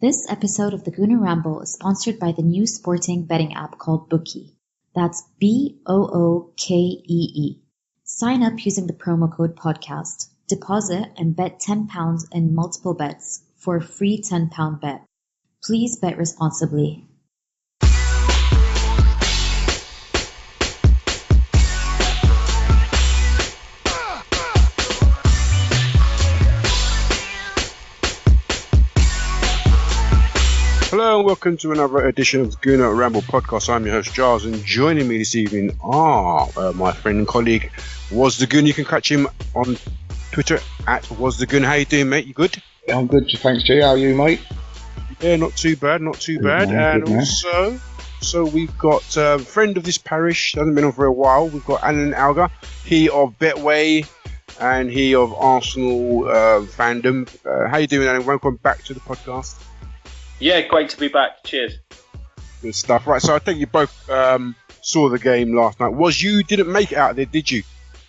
This episode of the Gooner Ramble is sponsored by the new sporting betting app called Bookie. That's Bookee. Sign up using the promo code podcast, deposit and bet £10 in multiple bets for a free £10 bet. Please bet responsibly. Hello and welcome to another edition of the Gooner Ramble podcast. I'm your host Giles, and joining me this evening are my friend and colleague Was the Gooner. You can catch him on Twitter at Was the Gooner. How you doing, mate? You good? I'm good, thanks, G. How are you, mate? Yeah, not too bad. Good man. Also we've got a friend of this parish, hasn't been on for a while. We've got Alan Alga, he of Betway and he of Arsenal fandom. How you doing, Alan? Welcome back to the podcast. Yeah, great to be back. Cheers. Good stuff. Right, so I think you both saw the game last night. You didn't make it out there, did you?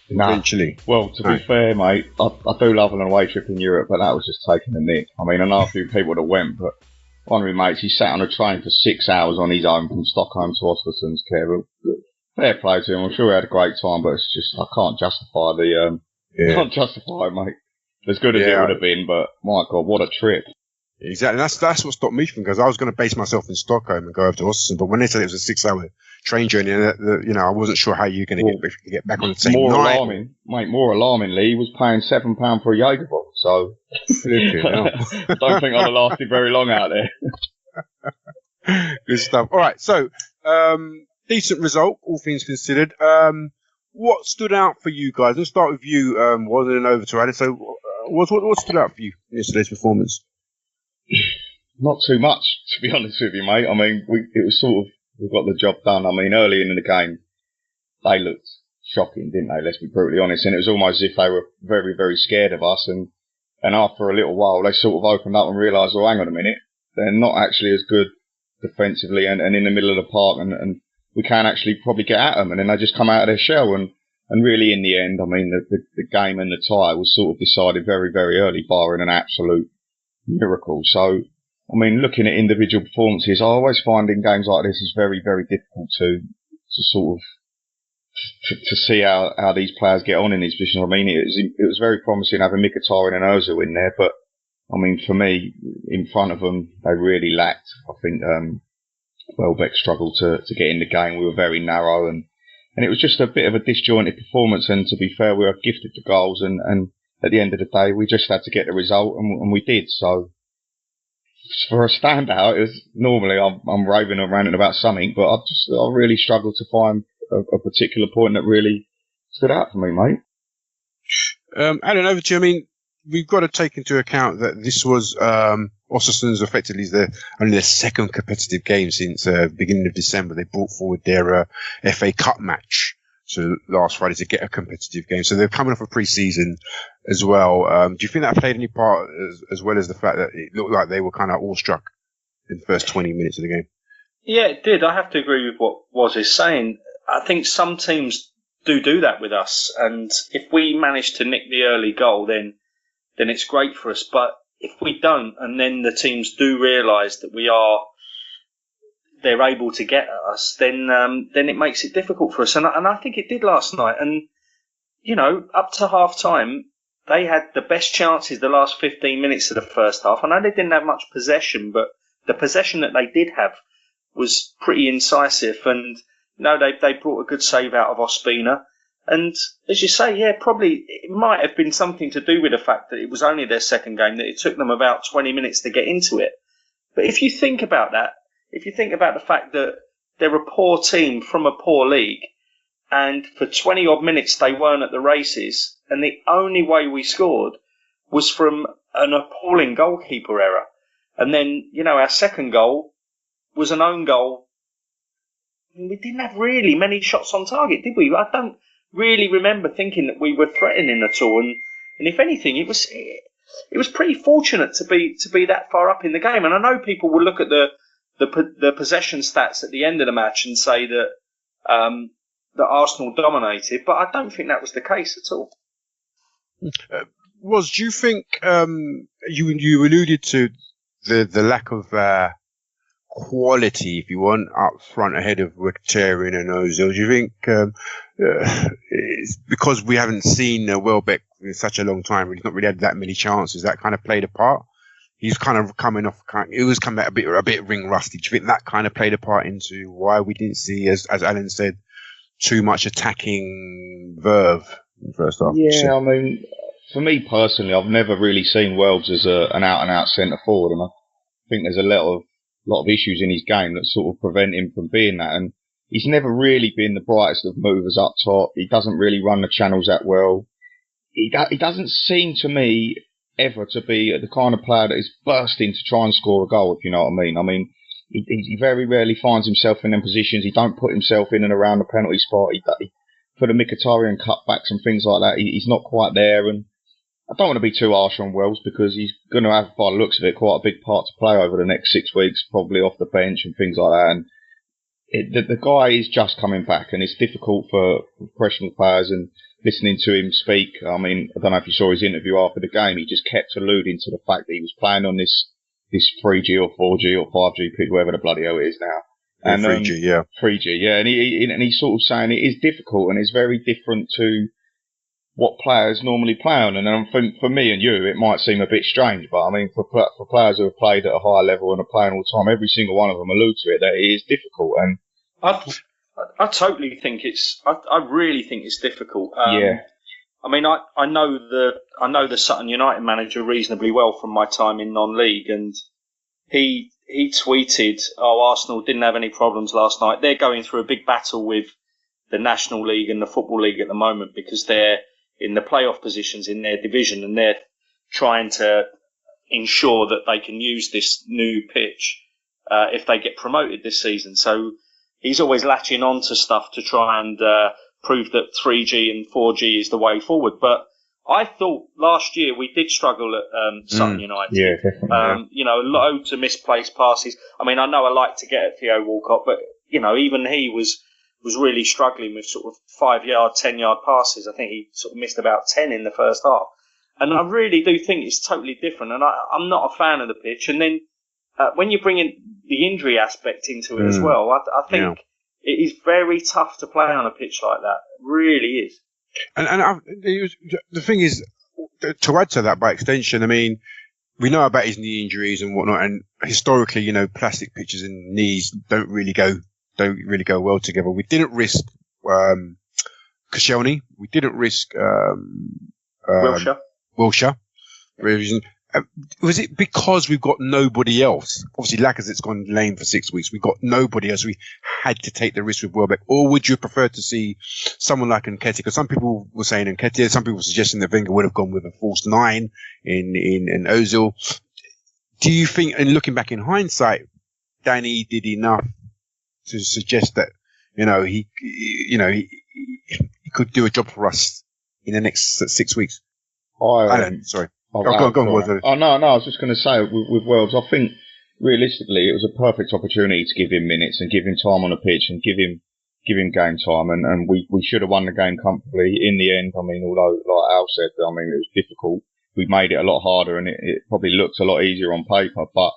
Nah. Eventually. Well, to be fair, mate, I do love an away trip in Europe, but that was just taking the nick. I mean, I know a few people that went, but one of my mates, he sat on a train for 6 hours on his own from Stockholm to Ostersund's care. Fair play to him. I'm sure he had a great time, but it's just I can't justify can't justify it, mate. As good as it would have been, but my God, what a trip! Exactly. That's what stopped me from, because I was going to base myself in Stockholm and go over to Ostersund, but when they said it was a 6-hour train journey, I wasn't sure how you were going to get back on the same night. More alarmingly, he was paying £7 for a Jaeger bottle, so I don't think I'd have lasted very long out there. Good stuff. All right, so decent result, all things considered. What stood out for you guys? Let's start with you, wasn't an over to Adam. So, what stood out for you in yesterday's performance? Not too much, to be honest with you, mate. I mean, we got the job done. I mean, early in the game, they looked shocking, didn't they? Let's be brutally honest. And it was almost as if they were very, very scared of us. And after a little while, they sort of opened up and realised, well, hang on a minute, they're not actually as good defensively and in the middle of the park, and we can actually probably get at them. And then they just come out of their shell. And really, in the end, I mean, the game and the tie was sort of decided very, very early, barring an absolute miracle. So, I mean, looking at individual performances, I always find in games like this is very, very difficult to sort of to see how these players get on in these positions. I mean, it was very promising having Mkhitaryan and Ozil in there, but I mean, for me, in front of them, they really lacked. I think Welbeck struggled to get in the game. We were very narrow, and it was just a bit of a disjointed performance. And to be fair, we were gifted the goals, and at the end of the day, we just had to get the result, and we did. So, for a standout, it was normally I'm raving and ranting about something, but I really struggled to find a particular point that really stood out for me, mate. Alan, over to you. I mean, we've got to take into account that this was Ostersund's effectively only their second competitive game since beginning of December. They brought forward their FA Cup match to last Friday to get a competitive game. So they're coming off a pre-season as well. Do you think that played any part as well as the fact that it looked like they were kind of awestruck in the first 20 minutes of the game? Yeah, it did. I have to agree with what Woz is saying. I think some teams do that with us, and if we manage to nick the early goal, then it's great for us. But if we don't, and then the teams do realise that they're able to get at us, then it makes it difficult for us. And I think it did last night. And, up to half time, they had the best chances the last 15 minutes of the first half. I know they didn't have much possession, but the possession that they did have was pretty incisive. And, they brought a good save out of Ospina. And as you say, yeah, probably it might have been something to do with the fact that it was only their second game, that it took them about 20 minutes to get into it. But if you think about that, if you think about the fact that they're a poor team from a poor league, and for 20 odd minutes they weren't at the races, and the only way we scored was from an appalling goalkeeper error. And then, our second goal was an own goal. We didn't have really many shots on target, did we? I don't really remember thinking that we were threatening at all. And if anything, it was pretty fortunate to be that far up in the game. And I know people will look at the possession stats at the end of the match and say that that Arsenal dominated, but I don't think that was the case at all. Do you think you alluded to the lack of quality, if you want, up front ahead of Mkhitaryan and Ozil? Do you think it's because we haven't seen Welbeck in such a long time? He's not really had that many chances. That kind of played a part. He's kind of coming off. It was coming out a bit ring rusty. Do you think that kind of played a part into why we didn't see, as Alan said, too much attacking verve in the first half? Yeah, I mean, for me personally, I've never really seen Welbs as an out-and-out centre forward, and I think there's a lot of issues in his game that sort of prevent him from being that. And he's never really been the brightest of movers up top. He doesn't really run the channels that well. He doesn't seem to me ever to be the kind of player that is bursting to try and score a goal, if you know what I mean. I mean, he very rarely finds himself in them positions. He don't put himself in and around the penalty spot. For the Mkhitaryan cutbacks and things like that, he's not quite there. And I don't want to be too harsh on Wells because he's going to have, by the looks of it, quite a big part to play over the next 6 weeks, probably off the bench and things like that. And the guy is just coming back, and it's difficult for professional players. And listening to him speak, I mean, I don't know if you saw his interview after the game, he just kept alluding to the fact that he was playing on this 3G or 4G or 5G pitch, whatever the bloody hell it is now. And 3G, yeah. 3G, yeah. And he's sort of saying it is difficult and it's very different to what players normally play on. And for me and you, it might seem a bit strange, but I mean, for players who have played at a higher level and are playing all the time, every single one of them allude to it, that it is difficult. And I totally think I really think it's difficult. Yeah. I mean, I know the Sutton United manager reasonably well from my time in non-league, and he tweeted, Arsenal didn't have any problems last night. They're going through a big battle with the National League and the Football League at the moment because they're in the playoff positions in their division, and they're trying to ensure that they can use this new pitch if they get promoted this season. So he's always latching on to stuff to try and prove that 3G and 4G is the way forward. But I thought last year we did struggle at Sutton United. Yeah, definitely. You know, loads of misplaced passes. I mean, I know I like to get at Theo Walcott, but, you know, even he was really struggling with sort of 5-yard, 10-yard passes. I think he sort of missed about 10 in the first half. And I really do think it's totally different. And I'm not a fan of the pitch. And then when you bring in the injury aspect into it as well, I think it is very tough to play on a pitch like that. It really is. And the thing is, to add to that by extension, I mean, we know about his knee injuries and whatnot, and historically, you know, plastic pitches and knees don't really go well together. We didn't risk Koscielny. We didn't risk Wilshere. Was it because we've got nobody else? Obviously, Lacazette's gone lame for 6 weeks. We've got nobody else. We had to take the risk with Welbeck. Or would you prefer to see someone like Nketiah? Because some people were saying Nketiah. Some people were suggesting that Wenger would have gone with a false 9 in Ozil. Do you think, and looking back in hindsight, Danny did enough to suggest that, he could do a job for us in the next 6 weeks? Sorry. Go on. Oh, no, I was just going to say, with Wells, I think, realistically, it was a perfect opportunity to give him minutes and give him time on the pitch and give him game time, and we should have won the game comfortably. In the end, I mean, although, like Al said, I mean, it was difficult, we made it a lot harder, and it probably looked a lot easier on paper, but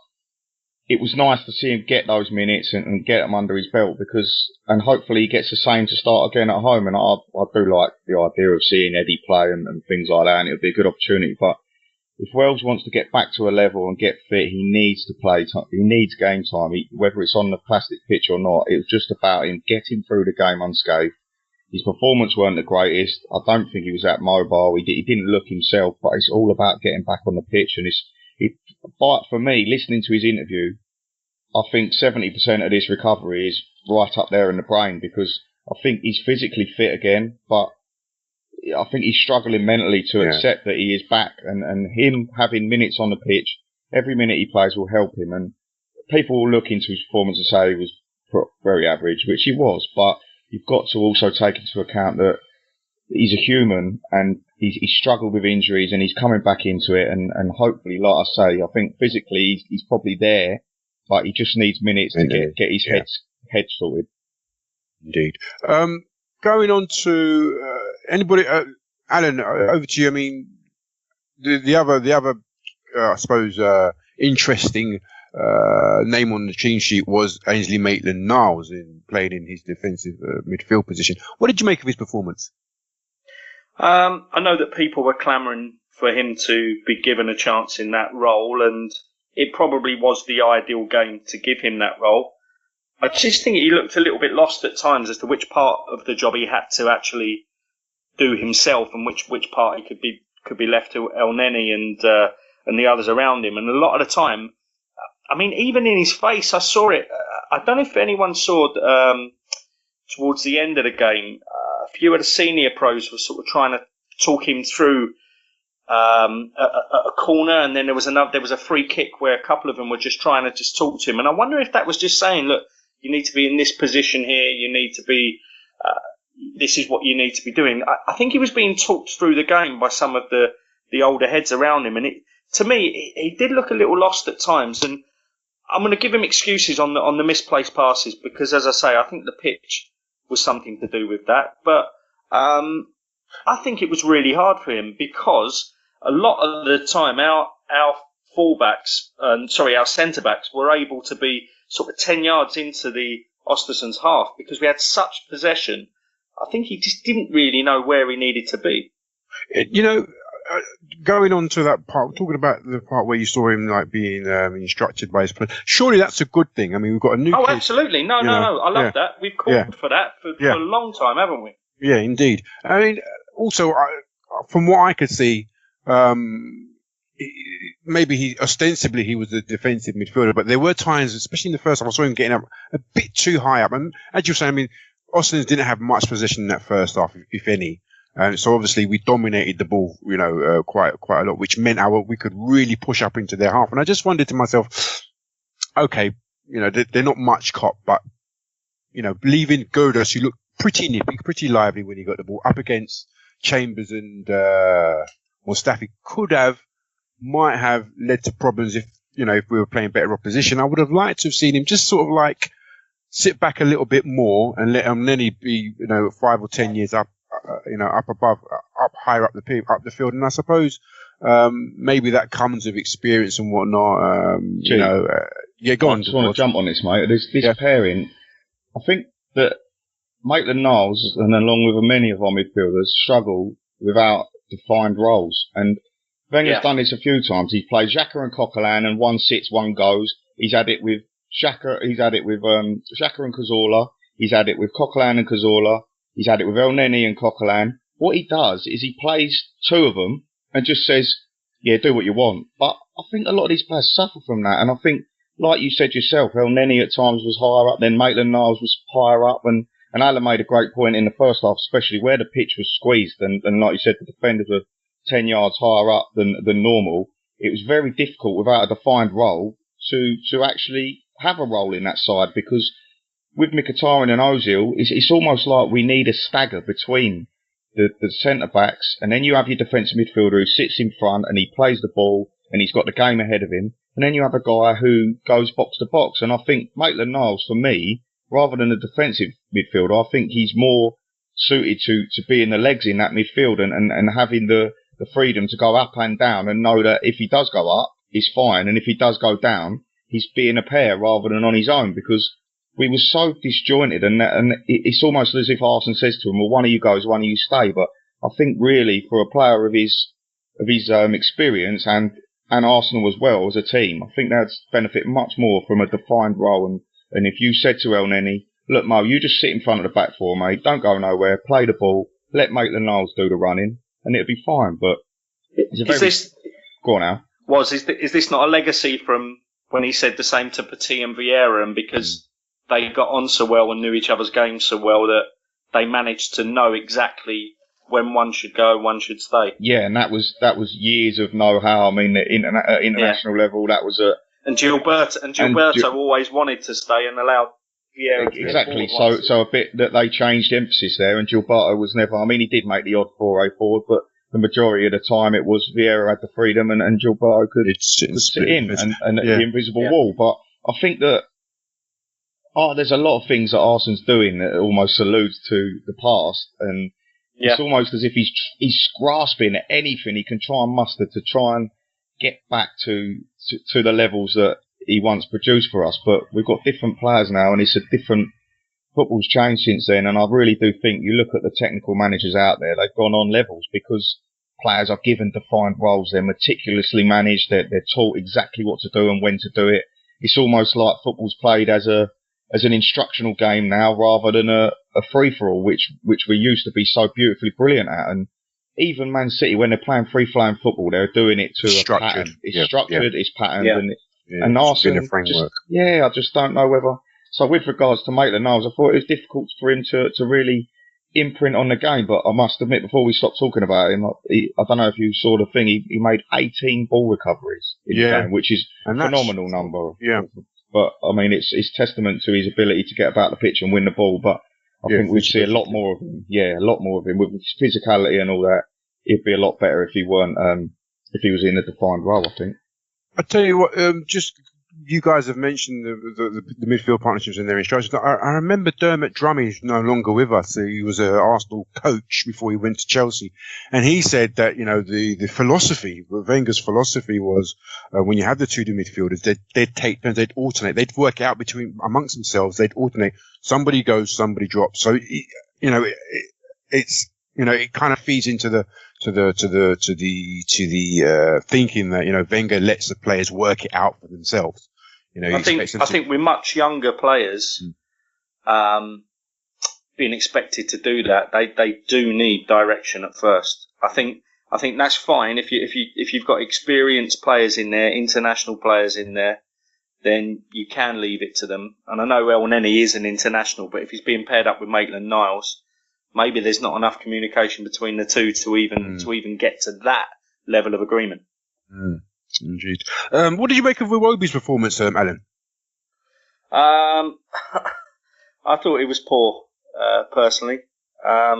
it was nice to see him get those minutes and get them under his belt, and hopefully he gets the same to start again at home, and I do like the idea of seeing Eddie play and things like that, and it would be a good opportunity, but if Wells wants to get back to a level and get fit, he needs to play. He needs game time, whether it's on the plastic pitch or not. It was just about him getting through the game unscathed. His performance weren't the greatest. I don't think he was that mobile. He didn't look himself, but it's all about getting back on the pitch. And but for me, listening to his interview, I think 70% of this recovery is right up there in the brain, because I think he's physically fit again, but I think he's struggling mentally to accept that he is back, and him having minutes on the pitch, every minute he plays will help him. And people will look into his performance and say he was very average, which he was, but you've got to also take into account that he's a human and he's struggled with injuries and he's coming back into it. And hopefully, like I say, I think physically he's probably there, but he just needs minutes to get his head sorted. Indeed. Going on to anybody, Alan, over to you. I mean, the other, I suppose, interesting name on the team sheet was Ainsley Maitland-Niles, playing in his defensive midfield position. What did you make of his performance? I know that people were clamouring for him to be given a chance in that role, and it probably was the ideal game to give him that role. I just think he looked a little bit lost at times as to which part of the job he had to actually do himself, and which part he could be left to El Neni and the others around him. And a lot of the time, I mean, even in his face, I saw it. I don't know if anyone saw towards the end of the game, a few of the senior pros were sort of trying to talk him through a corner, and then there was a free kick where a couple of them were just trying to just talk to him. And I wonder if that was just saying, look, you need to be in this position here. You need to be. This is what you need to be doing. I think he was being talked through the game by some of the older heads around him, and to me, he did look a little lost at times. And I'm going to give him excuses on the misplaced passes because, as I say, I think the pitch was something to do with that. But I think it was really hard for him because a lot of the time our our centre backs were able to be sort of 10 yards into the Östersund's half because we had such possession. I think he just didn't really know where he needed to be. Going on to that part, talking about the part where you saw him like being instructed by his player, surely that's a good thing. I mean, we've got a new. Oh, kid, absolutely! No. I love that. We've called for that for a long time, haven't we? Yeah, indeed. I mean, also from what I could see, maybe he was a defensive midfielder, but there were times, especially in the first half, I saw him getting up a bit too high up. And as you're saying, I mean, Östersund didn't have much possession in that first half, if any. So obviously we dominated the ball, quite a lot, which meant we could really push up into their half. And I just wondered to myself, okay, they're not much cop, but leaving Gooner, who looked pretty nippy, pretty lively when he got the ball up against Chambers and Mustafi, might have led to problems if we were playing better opposition. I would have liked to have seen him just sort of like sit back a little bit more and let him then be 5 or 10 years up. Up above, up higher up the field, and I suppose maybe that comes with experience and whatnot. Go on. I just want to jump on this, mate. This pairing, I think that Maitland-Niles, and along with many of our midfielders, struggle without defined roles. And Wenger's done this a few times. He's played Xhaka and Coquelin, and one sits, one goes. He's had it with Xhaka. He's had it with Xhaka and Cazorla. He's had it with Coquelin and Cazorla. He's had it with El Neni and Coquelin. What he does is he plays two of them and just says, yeah, do what you want. But I think a lot of these players suffer from that. And I think, like you said yourself, El Neni at times was higher up, then Maitland-Niles was higher up. And Alan made a great point in the first half, especially where the pitch was squeezed. And like you said, the defenders were 10 yards higher up than normal. It was very difficult without a defined role to actually have a role in that side because with Mkhitaryan and Ozil, it's almost like we need a stagger between the centre-backs, and then you have your defensive midfielder who sits in front and he plays the ball and he's got the game ahead of him, and then you have a guy who goes box to box. And I think Maitland-Niles, for me, rather than a defensive midfielder, I think he's more suited to being the legs in that midfield and having the freedom to go up and down and know that if he does go up, he's fine, and if he does go down, he's being a pair rather than on his own, because we were so disjointed, and it's almost as if Arsene says to him, well, one of you goes, one of you stay. But I think really for a player of his experience and Arsenal as well as a team, I think they'd benefit much more from a defined role. And if you said to El Neni, look, Mo, you just sit in front of the back four, mate, don't go nowhere, play the ball, let Maitland-Niles do the running, and it'll be fine. But go on now. Is this not a legacy from when he said the same to Petit and Vieira, and because they got on so well and knew each other's games so well that they managed to know exactly when one should go, one should stay. Yeah, and that was years of know-how. I mean, at international level, that was a. And Gilberto always wanted to stay and allowed Vieira. Exactly. So a bit that they changed emphasis there, and Gilberto was never. I mean, he did make the odd foray forward, but the majority of the time it was Vieira had the freedom, and Gilberto could sit in and the invisible wall. But I think that. There's a lot of things that Arsene's doing that almost alludes to the past, and it's almost as if he's grasping at anything he can try and muster to try and get back to the levels that he once produced for us. But we've got different players now, and it's a different football's changed since then. And I really do think you look at the technical managers out there, they've gone on levels because players are given defined roles. They're meticulously managed. They're taught exactly what to do and when to do it. It's almost like football's played as an instructional game now rather than a free-for-all, which we used to be so beautifully brilliant at. And even Man City, when they're playing free-flowing football, they're doing it to a pattern. It's structured, it's patterned, and Arsenal, I just don't know whether. So with regards to Maitland-Niles, I thought it was difficult for him to really imprint on the game, but I must admit, before we stop talking about him, I don't know if you saw the thing, he made 18 ball recoveries in the game, which is a phenomenal number. Yeah. But, I mean, it's testament to his ability to get about the pitch and win the ball, but I think we'd see a lot more of him. Yeah, a lot more of him. With his physicality and all that, it'd be a lot better if he weren't, if he was in a defined role, I think. I tell you what, just you guys have mentioned the midfield partnerships and their instructions. I remember Dermot Drummond no longer with us. He was an Arsenal coach before he went to Chelsea, and he said that the philosophy, Wenger's philosophy was when you have the two midfielders, they'd take turns, they'd alternate, they'd work out amongst themselves, they'd alternate. Somebody goes, somebody drops. So it's it kind of feeds into the thinking that Wenger lets the players work it out for themselves. I think with much younger players being expected to do that, they do need direction at first. I think that's fine if you've got experienced players in there, international players in there, then you can leave it to them. And I know El Neni is an international, but if he's being paired up with Maitland-Niles, maybe there's not enough communication between the two to even get to that level of agreement. Indeed. What did you make of Iwobi's performance, Alan? I thought it was poor, personally. I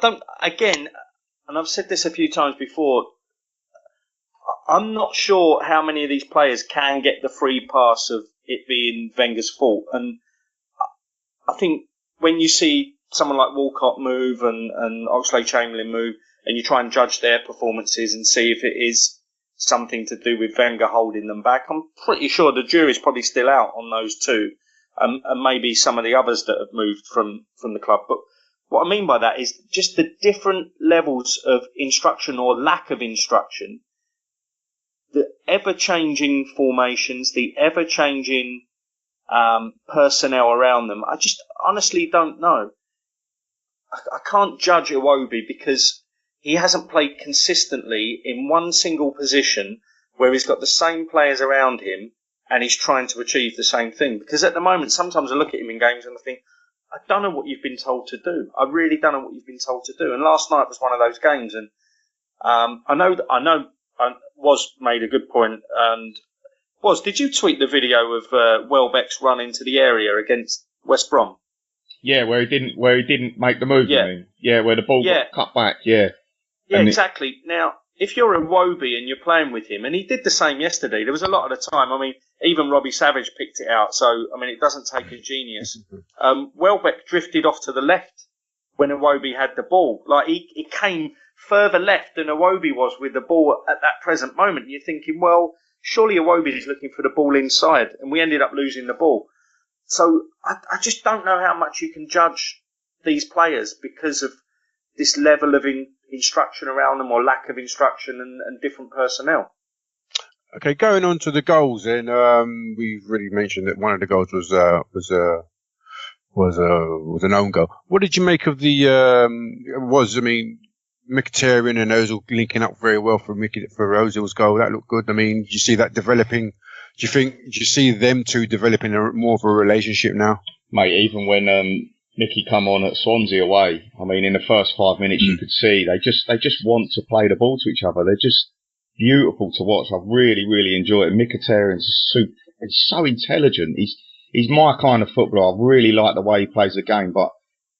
don't. Again, and I've said this a few times before. I'm not sure how many of these players can get the free pass of it being Wenger's fault, and I think when you see someone like Walcott move and Oxlade-Chamberlain move, and you try and judge their performances and see if it is something to do with Wenger holding them back, I'm pretty sure the jury's probably still out on those two, and maybe some of the others that have moved from the club. But what I mean by that is just the different levels of instruction or lack of instruction, the ever-changing formations, the ever-changing personnel around them. I just honestly don't know. I can't judge Iwobi because he hasn't played consistently in one single position where he's got the same players around him and he's trying to achieve the same thing. Because at the moment, sometimes I look at him in games and I think, I don't know what you've been told to do. I really don't know what you've been told to do. And last night was one of those games. And I know Was made a good point. And did you tweet the video of Welbeck's run into the area against West Brom? Yeah, where he didn't make the move. Yeah, I mean. Yeah, where the ball got cut back. Yeah. Yeah, exactly. Now, if you're Iwobi and you're playing with him, and he did the same yesterday, there was a lot of the time, I mean, even Robbie Savage picked it out, so, I mean, it doesn't take a genius. Welbeck drifted off to the left when Iwobi had the ball. Like, he came further left than Iwobi was with the ball at that present moment. You're thinking, well, surely Iwobi is looking for the ball inside, and we ended up losing the ball. So, I just don't know how much you can judge these players because of this level of instruction around them or lack of instruction and different personnel. Okay, going on to the goals then, we've already mentioned that one of the goals was an own goal. What did you make of Mkhitaryan and Ozil linking up very well for Ozil's goal? That looked good. I mean, do you see that developing? Do you see them two developing more of a relationship now? Mate, even when Nicky come on at Swansea away, I mean, in the first 5 minutes you could see they just want to play the ball to each other. They're just beautiful to watch. I really, really enjoy it. Mkhitaryan's he's so intelligent. He's my kind of footballer. I really like the way he plays the game. But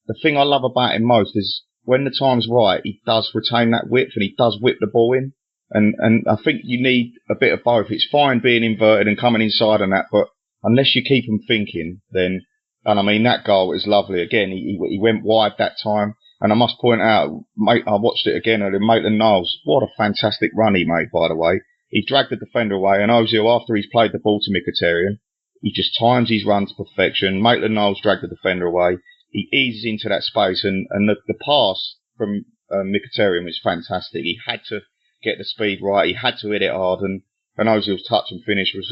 the thing I love about him most is when the time's right, he does retain that width and he does whip the ball in. And I think you need a bit of both. It's fine being inverted and coming inside and that, but unless you keep him thinking, then, and I mean, that goal is lovely. Again, he went wide that time. And I must point out, mate, I watched it again earlier, Maitland-Niles, what a fantastic run he made, by the way. He dragged the defender away, and Ozil, after he's played the ball to Mkhitaryan, he just times his run to perfection. Maitland-Niles dragged the defender away. He eases into that space, and the pass from Mkhitaryan was fantastic. He had to get the speed right. He had to hit it hard, and Ozil's touch and finish was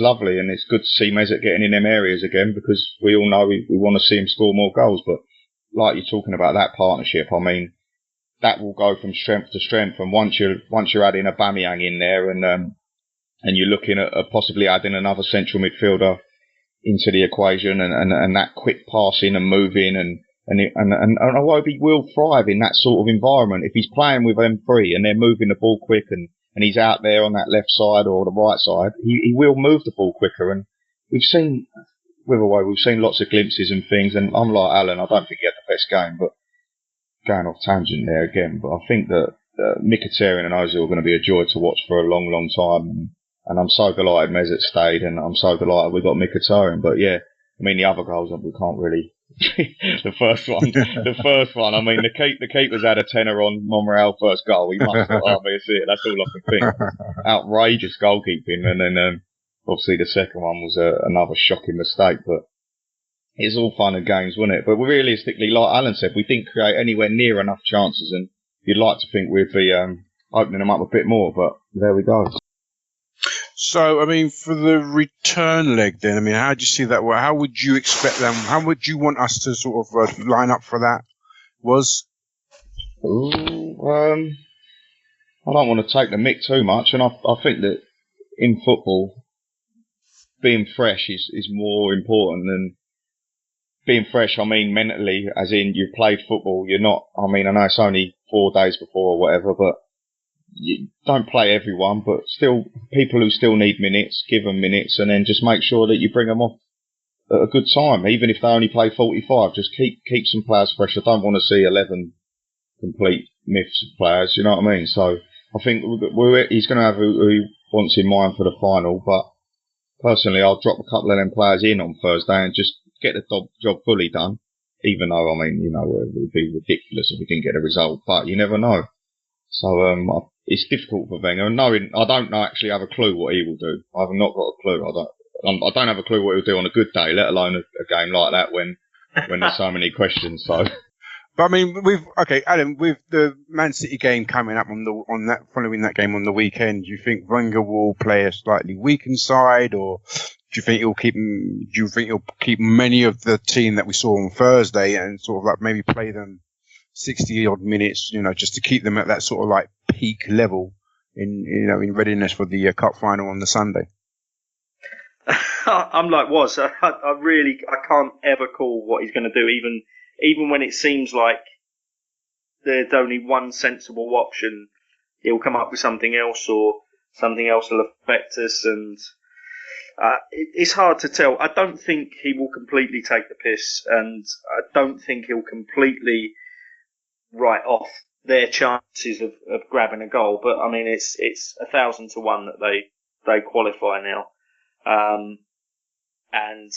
lovely. And it's good to see Mesut getting in them areas again, because we all know we want to see him score more goals. But like you're talking about that partnership, I mean, that will go from strength to strength. And once you're adding a Aubameyang in there, and you're looking at possibly adding another central midfielder into the equation, and that quick passing and moving, and Iwobi will thrive in that sort of environment. If he's playing with M3 and they're moving the ball quick, and he's out there on that left side or the right side, he will move the ball quicker. And we've seen lots of glimpses and things, and I'm like Alan, I don't think he had the best game, but going off tangent there again, but I think that Mkhitaryan and Ozil are going to be a joy to watch for a long, long time. And I'm so delighted Mesut stayed, and I'm so delighted we got Mkhitaryan. But yeah, I mean, the other goals, we can't really. the first one. I mean, the keeper's had a tenner on Monreal first goal. He must have obviously it. That's all I can think. Outrageous goalkeeping, and then obviously the second one was another shocking mistake. But it's all fun and games, wasn't it? But realistically, like Alan said, we didn't create anywhere near enough chances, and you'd like to think we'd be opening them up a bit more. But there we go. So, I mean, for the return leg then, I mean, how do you see that? How would you expect them? How would you want us to sort of line up for that? I don't want to take the mick too much, and I think that in football, being fresh is more important than being fresh. I mean, mentally, as in you've played football, you're not, I mean, I know it's only 4 days before or whatever, but you don't play everyone, but still, people who still need minutes, give them minutes, and then just make sure that you bring them off at a good time, even if they only play 45. Just keep some players fresh. I don't want to see 11 complete myths of players. You know what I mean? So I think he's going to have who he wants in mind for the final. But personally, I'll drop a couple of them players in on Thursday and just get the job fully done. Even though, I mean, you know, it would be ridiculous if we didn't get a result, but you never know. So it's difficult for Wenger. I don't actually have a clue what he will do. I've not got a clue. I don't have a clue what he'll do on a good day, let alone a game like that when there's so many questions. So, but I mean, Alan, with the Man City game coming up following that game on the weekend, do you think Wenger will play a slightly weakened side, or do you think he'll keep many of the team that we saw on Thursday and sort of like maybe play them 60 odd minutes, you know, just to keep them at that sort of like peak level in readiness for the cup final on the Sunday? I'm like Woz. I can't ever call what he's going to do, even when it seems like there's only one sensible option. He'll come up with something else, or something else will affect us, and it's hard to tell. I don't think he will completely take the piss, and I don't think he'll completely write off their chances of grabbing a goal. But I mean, it's 1,000 to 1 that they qualify now. And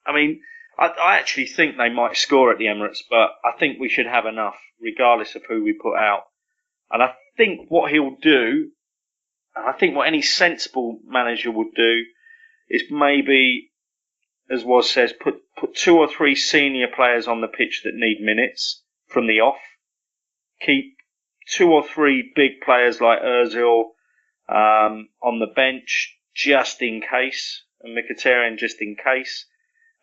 I mean, I actually think they might score at the Emirates, but I think we should have enough, regardless of who we put out. And I think what he'll do, and I think what any sensible manager would do, is maybe, as Woz says, put 2 or 3 senior players on the pitch that need minutes from the off. Keep 2 or 3 big players like Ozil on the bench just in case, and Mkhitaryan just in case,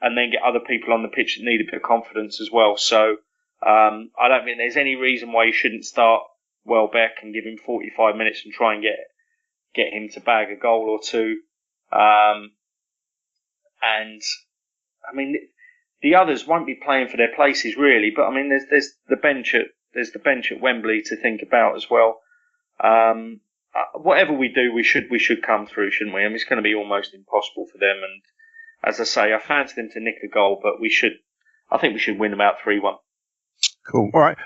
and then get other people on the pitch that need a bit of confidence as well. So I don't think there's any reason why you shouldn't start Welbeck and give him 45 minutes and try and get him to bag a goal or two. And I mean, the others won't be playing for their places really, but I mean, there's the bench at Wembley to think about as well. Whatever we do, we should come through, shouldn't we? I mean, it's going to be almost impossible for them. And as I say, I fancy them to nick a goal, but I think we should win about 3-1. Cool. All right.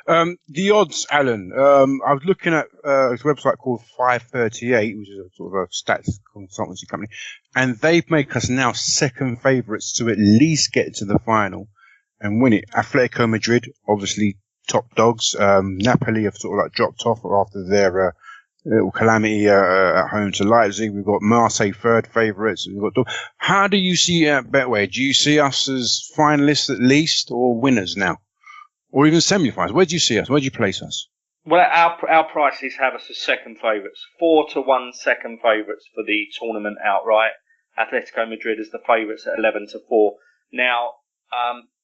The odds, Alan. I was looking at a website called 538, which is a sort of a stats consultancy company, and they make us now second favourites to at least get to the final. and win it. Atletico Madrid, obviously top dogs. Napoli have sort of like dropped off after their little calamity at home to Leipzig. We've got Marseille third favourites. We've got. How do you see it at Betway? Do you see us as finalists at least, or winners now, or even semi-finals? Where do you see us? Where do you place us? Well, our prices have us as second favourites. 4-1 second favourites for the tournament outright. Atletico Madrid as the favourites at 11-4. Now,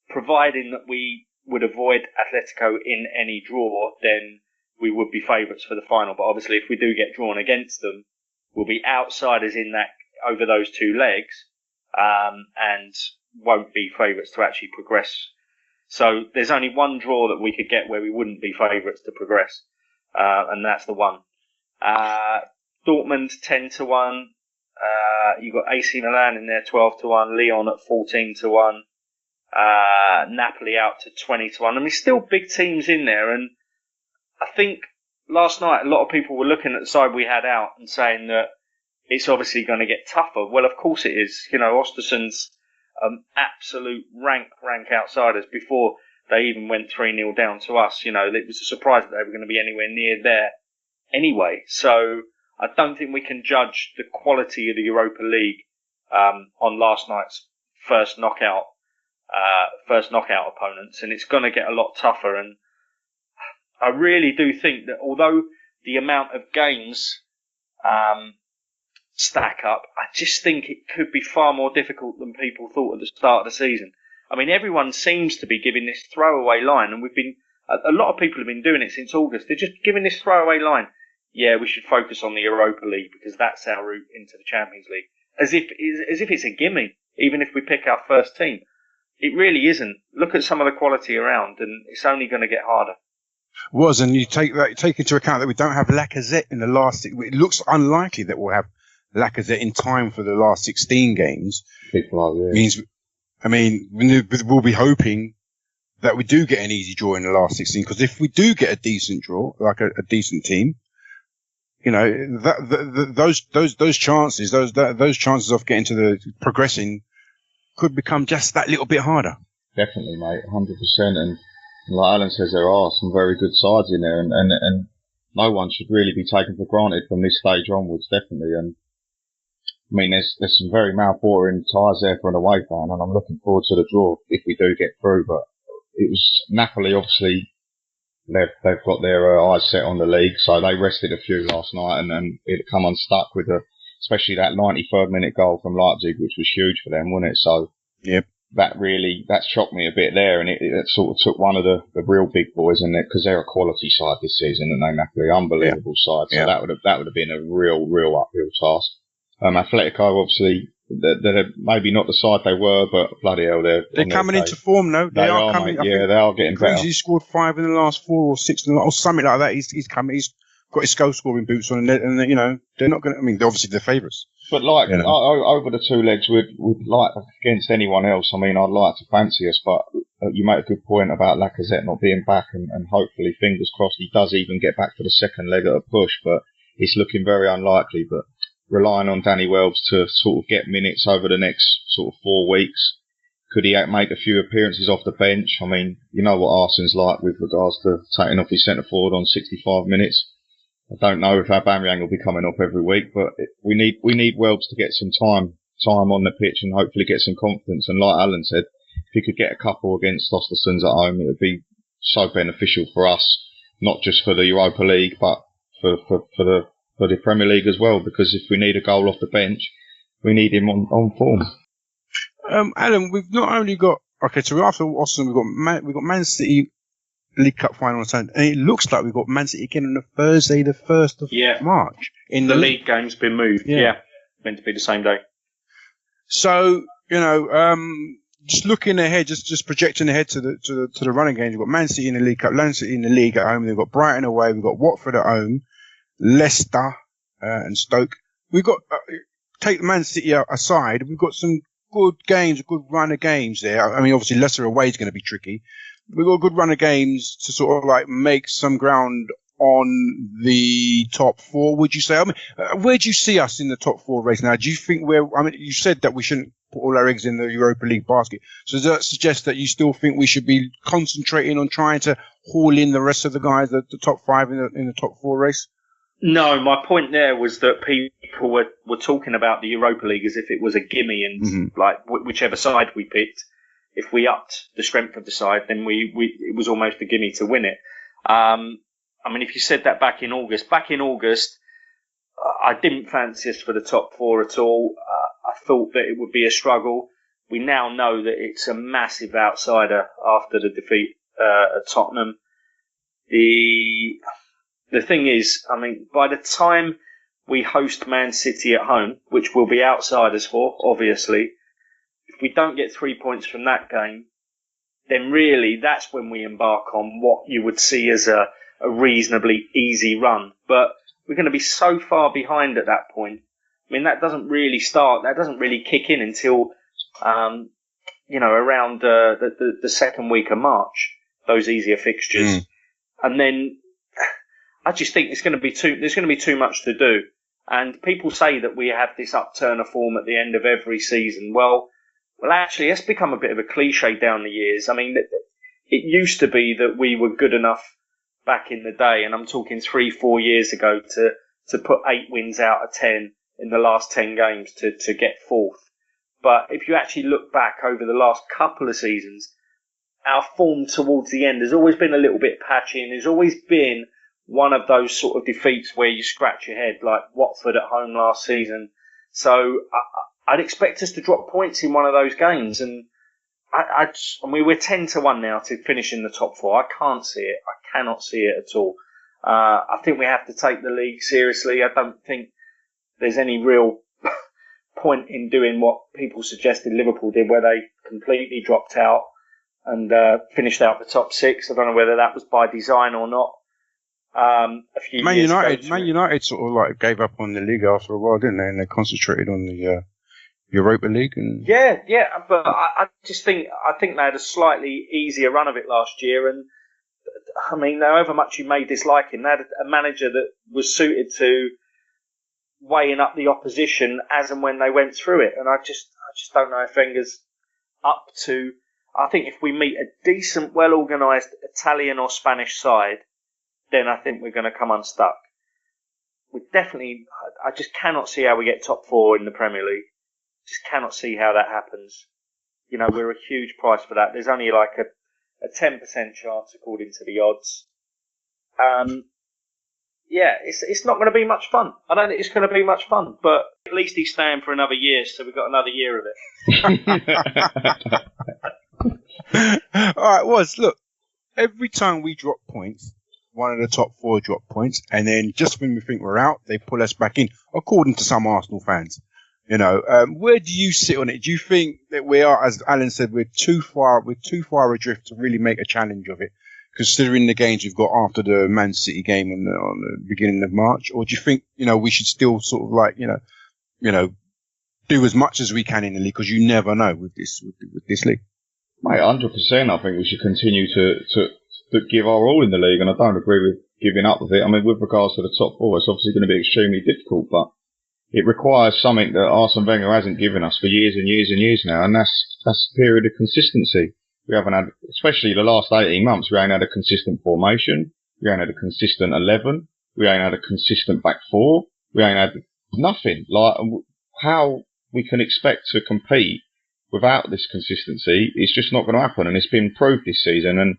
providing that we would avoid Atletico in any draw, then we would be favourites for the final. But obviously, if we do get drawn against them, we'll be outsiders in that over those two legs, and won't be favourites to actually progress. So there's only one draw that we could get where we wouldn't be favourites to progress, and that's the one. Dortmund 10-1. You've got AC Milan in there 12-1. Lyon at 14-1. Napoli out to 20-1. I mean, still big teams in there, and I think last night a lot of people were looking at the side we had out and saying that it's obviously going to get tougher. Well, of course it is. You know, Östersund's absolute rank outsiders before they even went 3-0 down to us. You know, it was a surprise that they were going to be anywhere near there anyway. So I don't think we can judge the quality of the Europa League on last night's first knockout opponents, and it's going to get a lot tougher. And I really do think that although the amount of games stack up, I just think it could be far more difficult than people thought at the start of the season. I mean, everyone seems to be giving this throwaway line, and a lot of people have been doing it since August. They're just giving this throwaway line. Yeah, we should focus on the Europa League because that's our route into the Champions League. As if it's a gimme, even if we pick our first team. It really isn't. Look at some of the quality around, and it's only going to get harder. And you take into account that we don't have Lacazette in the last. It looks unlikely that we'll have Lacazette in time for the last 16 games. We'll be hoping that we do get an easy draw in the last 16. Because if we do get a decent draw, like a decent team, you know, those chances of getting to the progressing could become just that little bit harder. Definitely, mate, 100%. And like Alan says, there are some very good sides in there, and no one should really be taken for granted from this stage onwards, definitely. And I mean, there's some very mouth-watering ties there for an away fan, and I'm looking forward to the draw if we do get through. But it was Napoli, obviously, they've got their eyes set on the league, so they rested a few last night, and it come unstuck with especially that 93rd minute goal from Leipzig, which was huge for them, wasn't it? So yep. That shocked me a bit there, and it sort of took one of the real big boys in there, because they're a quality side this season, and they're Napoli, unbelievable side. So that would have been a real uphill task. Atletico, obviously, they're maybe not the side they were, but bloody hell, they're coming into form, though. They are coming. Mate, yeah, they are getting better. He scored 5 in the last 4 or 6 or something like that. He's coming. He's got his goal scoring boots on, and you know they're not going to. I mean, obviously they're favourites. But over the two legs, we'd like against anyone else. I mean, I'd like to fancy us, but you make a good point about Lacazette not being back, and hopefully, fingers crossed, he does even get back for the second leg at a push. But it's looking very unlikely. But relying on Danny Welbs to sort of get minutes over the next sort of 4 weeks. Could he make a few appearances off the bench? I mean, you know what Arsenal's like with regards to taking off his centre forward on 65 minutes. I don't know if Aubameyang will be coming up every week, but we need Welbs to get some time on the pitch and hopefully get some confidence. And like Alan said, if he could get a couple against Östersund at home, it would be so beneficial for us, not just for the Europa League, but for the Premier League as well. Because if we need a goal off the bench, we need him on form. Alan, we've not only got so after Östersund, we've got Man City League Cup final on Sunday, and it looks like we've got Man City again on the Thursday, the 1st of March. In the league game's been moved. Yeah, meant to be the same day. So just looking ahead, just projecting ahead to the running games, we've got Man City in the League Cup, Man City in the league at home. They've got Brighton away, we've got Watford at home, Leicester and Stoke. We've got take Man City aside, we've got some good games, a good run of games there. I mean, obviously Leicester away is going to be tricky. We've got a good run of games to sort of like make some ground on the top 4, would you say? I mean, where do you see us in the top 4 race now? Do you think you said that we shouldn't put all our eggs in the Europa League basket. So does that suggest that you still think we should be concentrating on trying to haul in the rest of the guys, the top 5 in the top 4 race? No, my point there was that people were talking about the Europa League as if it was a gimme, and like whichever side we picked, if we upped the strength of the side, then it was almost a gimme to win it. I mean, if you said that back in August, I didn't fancy us for the top 4 at all. I thought that it would be a struggle. We now know that it's a massive outsider after the defeat at Tottenham. The thing is, I mean, by the time we host Man City at home, which we'll be outsiders for, obviously, if we don't get 3 points from that game, then really that's when we embark on what you would see as a reasonably easy run. But we're going to be so far behind at that point. I mean, that doesn't really kick in until, around the second week of March, those easier fixtures. And then I just think there's going to be too much to do. And people say that we have this upturn of form at the end of every season. Well, actually, it's become a bit of a cliche down the years. I mean, it used to be that we were good enough back in the day, and I'm talking 3-4 years ago, to put 8 wins out of 10 in the last 10 games to get 4th. But if you actually look back over the last couple of seasons, our form towards the end has always been a little bit patchy, and there's always been one of those sort of defeats where you scratch your head, like Watford at home last season. So I'd expect us to drop points in one of those games, and we're 10-1 now to finish in the top 4. I can't see it. I cannot see it at all. I think we have to take the league seriously. I don't think there's any real point in doing what people suggested Liverpool did, where they completely dropped out and finished out the top 6. I don't know whether that was by design or not. Man United sort of like gave up on the league after a while, didn't they? And they concentrated on the Europa League. And yeah, but I think they had a slightly easier run of it last year. And I mean, however much you may dislike him, they had a manager that was suited to weighing up the opposition as and when they went through it. And I just don't know if Wenger's up to. I think if we meet a decent, well-organised Italian or Spanish side, then I think we're going to come unstuck. I just cannot see how we get top 4 in the Premier League. Just cannot see how that happens. You know, we're a huge price for that. There's only like a 10% chance according to the odds. It's not going to be much fun. I don't think it's going to be much fun, but at least he's staying for another year, so we've got another year of it. All right, look, every time we drop points, one of the top 4 drop points, and then just when we think we're out, they pull us back in, according to some Arsenal fans. You know, where do you sit on it? Do you think that we are, as Alan said, we're too far adrift to really make a challenge of it, considering the games we've got after the Man City game on the beginning of March? Or do you think, we should still sort of like, do as much as we can in the league, because you never know with this league? Mate, 100%. I think we should continue to give our all in the league, and I don't agree with giving up with it. I mean, with regards to the top 4, it's obviously going to be extremely difficult, but it requires something that Arsene Wenger hasn't given us for years and years and years now, and that's a period of consistency. We haven't had, especially the last 18 months, we ain't had a consistent formation, we ain't had a consistent 11, we ain't had a consistent back 4, we ain't had nothing. Like, how we can expect to compete without this consistency, it's just not going to happen, and it's been proved this season. And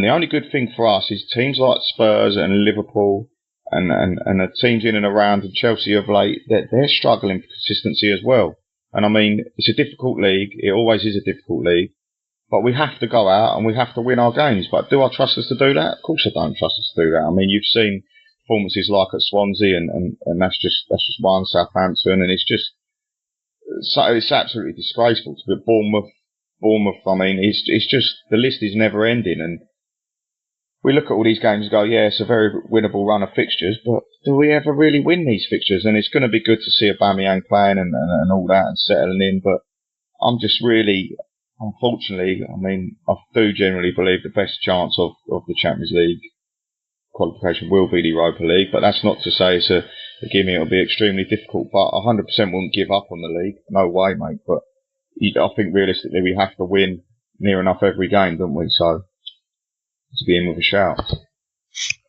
the only good thing for us is teams like Spurs and Liverpool and the teams in and around, and Chelsea of late, they're struggling for consistency as well. And I mean, it's a difficult league. It always is a difficult league. But we have to go out and we have to win our games. But do I trust us to do that? Of course I don't trust us to do that. I mean, you've seen performances like at Swansea and that's just one, Southampton, and it's absolutely disgraceful to be Bournemouth. I mean, it's just, the list is never ending, and we look at all these games and go, yeah, it's a very winnable run of fixtures, but do we ever really win these fixtures? And it's going to be good to see Aubameyang playing and all that and settling in, but I'm just really, unfortunately, I mean, I do generally believe the best chance of the Champions League qualification will be the Europa League, but that's not to say it's a gimme. It'll be extremely difficult, but 100% wouldn't give up on the league. No way, mate. But I think realistically we have to win near enough every game, don't we? So to be in with a shout.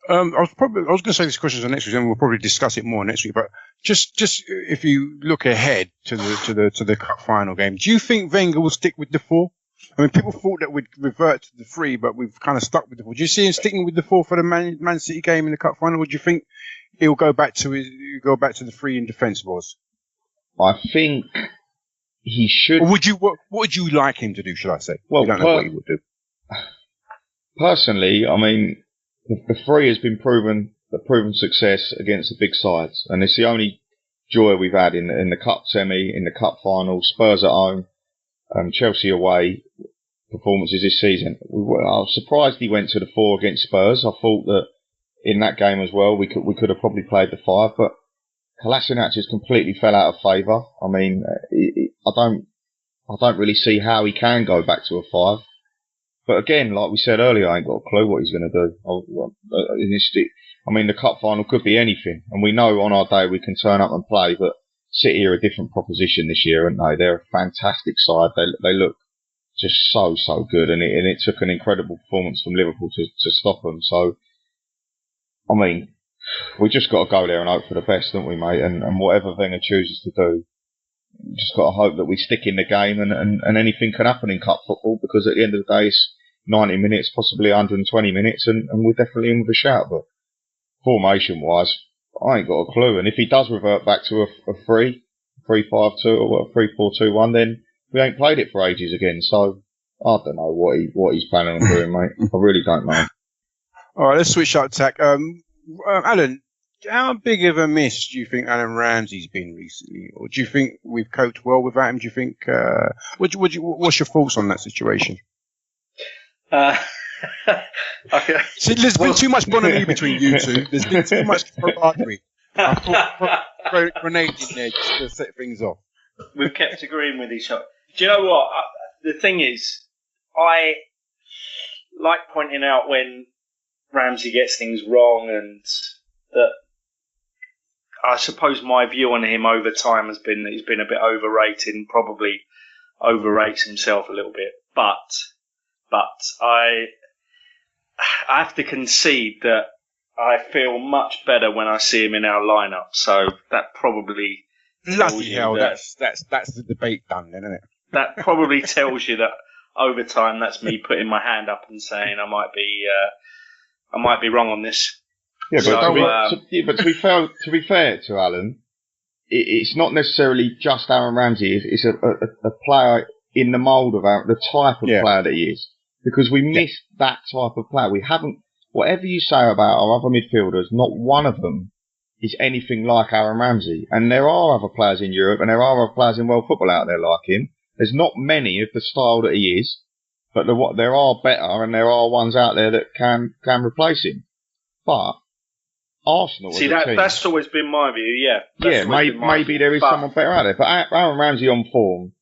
I was going to say this question next week, and we'll probably discuss it more next week. But just if you look ahead to the cup final game, do you think Wenger will stick with the 4? I mean, people thought that we'd revert to the 3, but we've kind of stuck with the 4. Do you see him sticking with the 4 for the Man City game in the cup final, or do you think he'll go back to the 3 in defence was? I think he should. Or what would you like him to do? Should I say? Well, you don't know what he would do. Personally, I mean, the 3 has been proven success against the big sides, and it's the only joy we've had in the cup semi, in the cup final, Spurs at home, Chelsea away performances this season. I was surprised he went to the 4 against Spurs. I thought that in that game as well we could have probably played the 5, but Kolasinac just completely fell out of favour. I mean, I don't really see how he can go back to a 5. But again, like we said earlier, I ain't got a clue what he's going to do. I mean, the cup final could be anything, and we know on our day we can turn up and play. But City are a different proposition this year, aren't they? They're a fantastic side. They look just so good, and it took an incredible performance from Liverpool to stop them. So, I mean, we just got to go there and hope for the best, don't we, mate? And whatever Wenger chooses to do, we just got to hope that we stick in the game and anything can happen in cup football, because at the end of the day it's 90 minutes, possibly 120 minutes, and we're definitely in with a shout. But formation-wise, I ain't got a clue. And if he does revert back to a 3-5-2 or a 3-4-2-1, then we ain't played it for ages again. So I don't know what he's planning on doing, mate. I really don't know. All right, let's switch up tack. Alan, how big of a miss do you think Alan Ramsey's been recently, or do you think we've coped well without him? Do you think? What's your thoughts on that situation? Okay. See, there's been too much bonhomie between you two. There's been too much camaraderie. I thought throw a grenade in there just to set things off. We've kept agreeing with each other. Do you know what? The thing is, I like pointing out when Ramsey gets things wrong, and that I suppose my view on him over time has been that he's been a bit overrated and probably overrates himself a little bit. But I have to concede that I feel much better when I see him in our lineup. So that probably bloody hell, that's the debate done, then, isn't it? That probably tells you that over time, that's me putting my hand up and saying I might be wrong on this. Yeah, but to be fair to Alan, it's not necessarily just Aaron Ramsey. It's a player in the mould of the type of player that he is. Because we missed that type of player. We haven't, whatever you say about our other midfielders, not one of them is anything like Aaron Ramsey. And there are other players in Europe, and there are other players in world football out there like him. There's not many of the style that he is, but there are better, and there are ones out there that can replace him. But Arsenal, see, that's always been my view. Yeah, maybe there is someone better out there. But Aaron Ramsey on form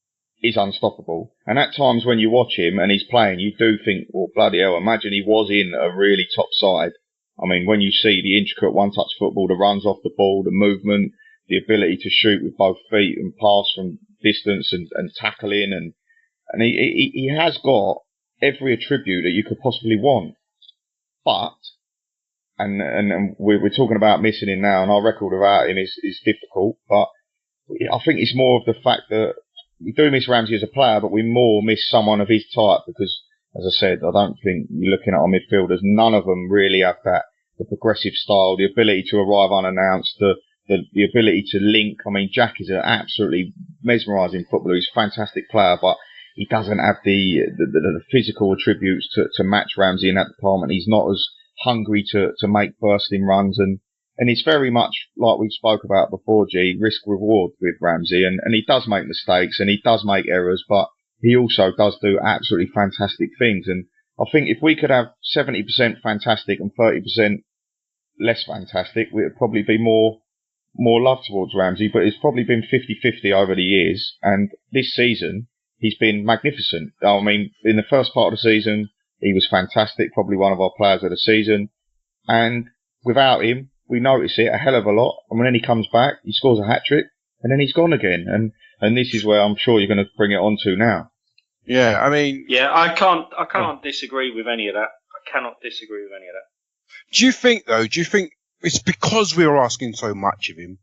is unstoppable. And at times when you watch him and he's playing, you do think, well, bloody hell, imagine he was in a really top side. I mean, when you see the intricate one-touch football, the runs off the ball, the movement, the ability to shoot with both feet and pass from distance and tackle in, and he has got every attribute that you could possibly want. But, and we're talking about missing him now, and our record without him is difficult, but I think it's more of the fact that we do miss Ramsey as a player, but we more miss someone of his type because, as I said, I don't think you're looking at our midfielders, none of them really have the progressive style, the ability to arrive unannounced, the ability to link. I mean, Jack is an absolutely mesmerising footballer. He's a fantastic player, but he doesn't have the physical attributes to match Ramsey in that department. He's not as hungry to make bursting runs, and it's very much like we spoke about before, risk reward with Ramsey, and he does make mistakes and he does make errors, but he also does do absolutely fantastic things. And I think if we could have 70% fantastic and 30% less fantastic, it would probably be more love towards Ramsey, but it's probably been 50-50 over the years, and this season he's been magnificent. I mean, in the first part of the season he was fantastic, probably one of our players of the season, and without him we notice it a hell of a lot. And when he comes back, he scores a hat-trick, and then he's gone again. And this is where I'm sure you're going to bring it on to now. Yeah, I mean, yeah, I can't disagree with any of that. I cannot disagree with any of that. do you think it's because we're asking so much of him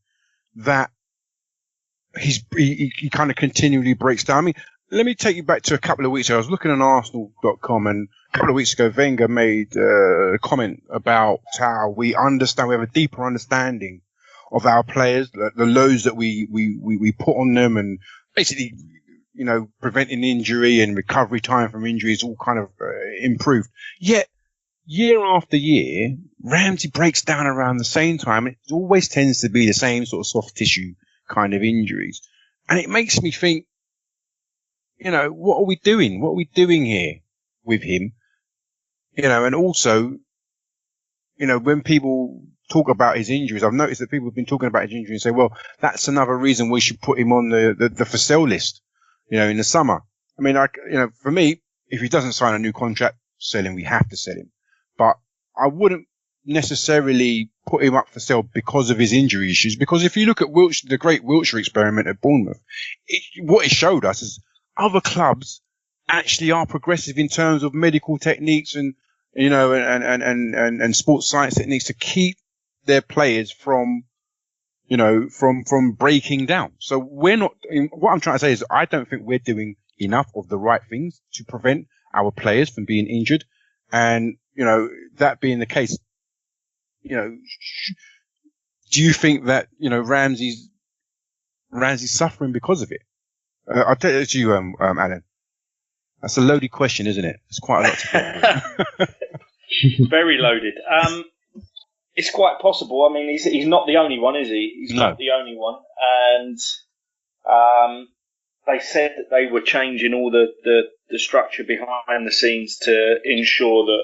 that he kind of continually breaks down? I mean, let me take you back to a couple of weeks ago. I was looking at Arsenal.com, and a couple of weeks ago, Wenger made a comment about how we have a deeper understanding of our players, the loads that we put on them, and basically, preventing injury and recovery time from injury is all kind of improved. Yet, year after year, Ramsey breaks down around the same time. It always tends to be the same sort of soft tissue kind of injuries. And it makes me think, what are we doing? What are we doing here with him? And also, when people talk about his injuries, I've noticed that people have been talking about his injury and say, well, that's another reason we should put him on the for sale list, in the summer. I mean, for me, if he doesn't sign a new contract, sell him. We have to sell him. But I wouldn't necessarily put him up for sale because of his injury issues. Because if you look at the great Wiltshire experiment at Bournemouth, what it showed us is other clubs actually are progressive in terms of medical techniques and sports science techniques to keep their players from breaking down. So we're not. What I'm trying to say is I don't think we're doing enough of the right things to prevent our players from being injured. And that being the case, do you think that Ramsey's suffering because of it? I'll tell it to you, Alan. That's a loaded question, isn't it? It's quite a lot to get. Very loaded. It's quite possible. I mean, he's not the only one, is he? He's not the only one. And they said that they were changing all the structure behind the scenes to ensure that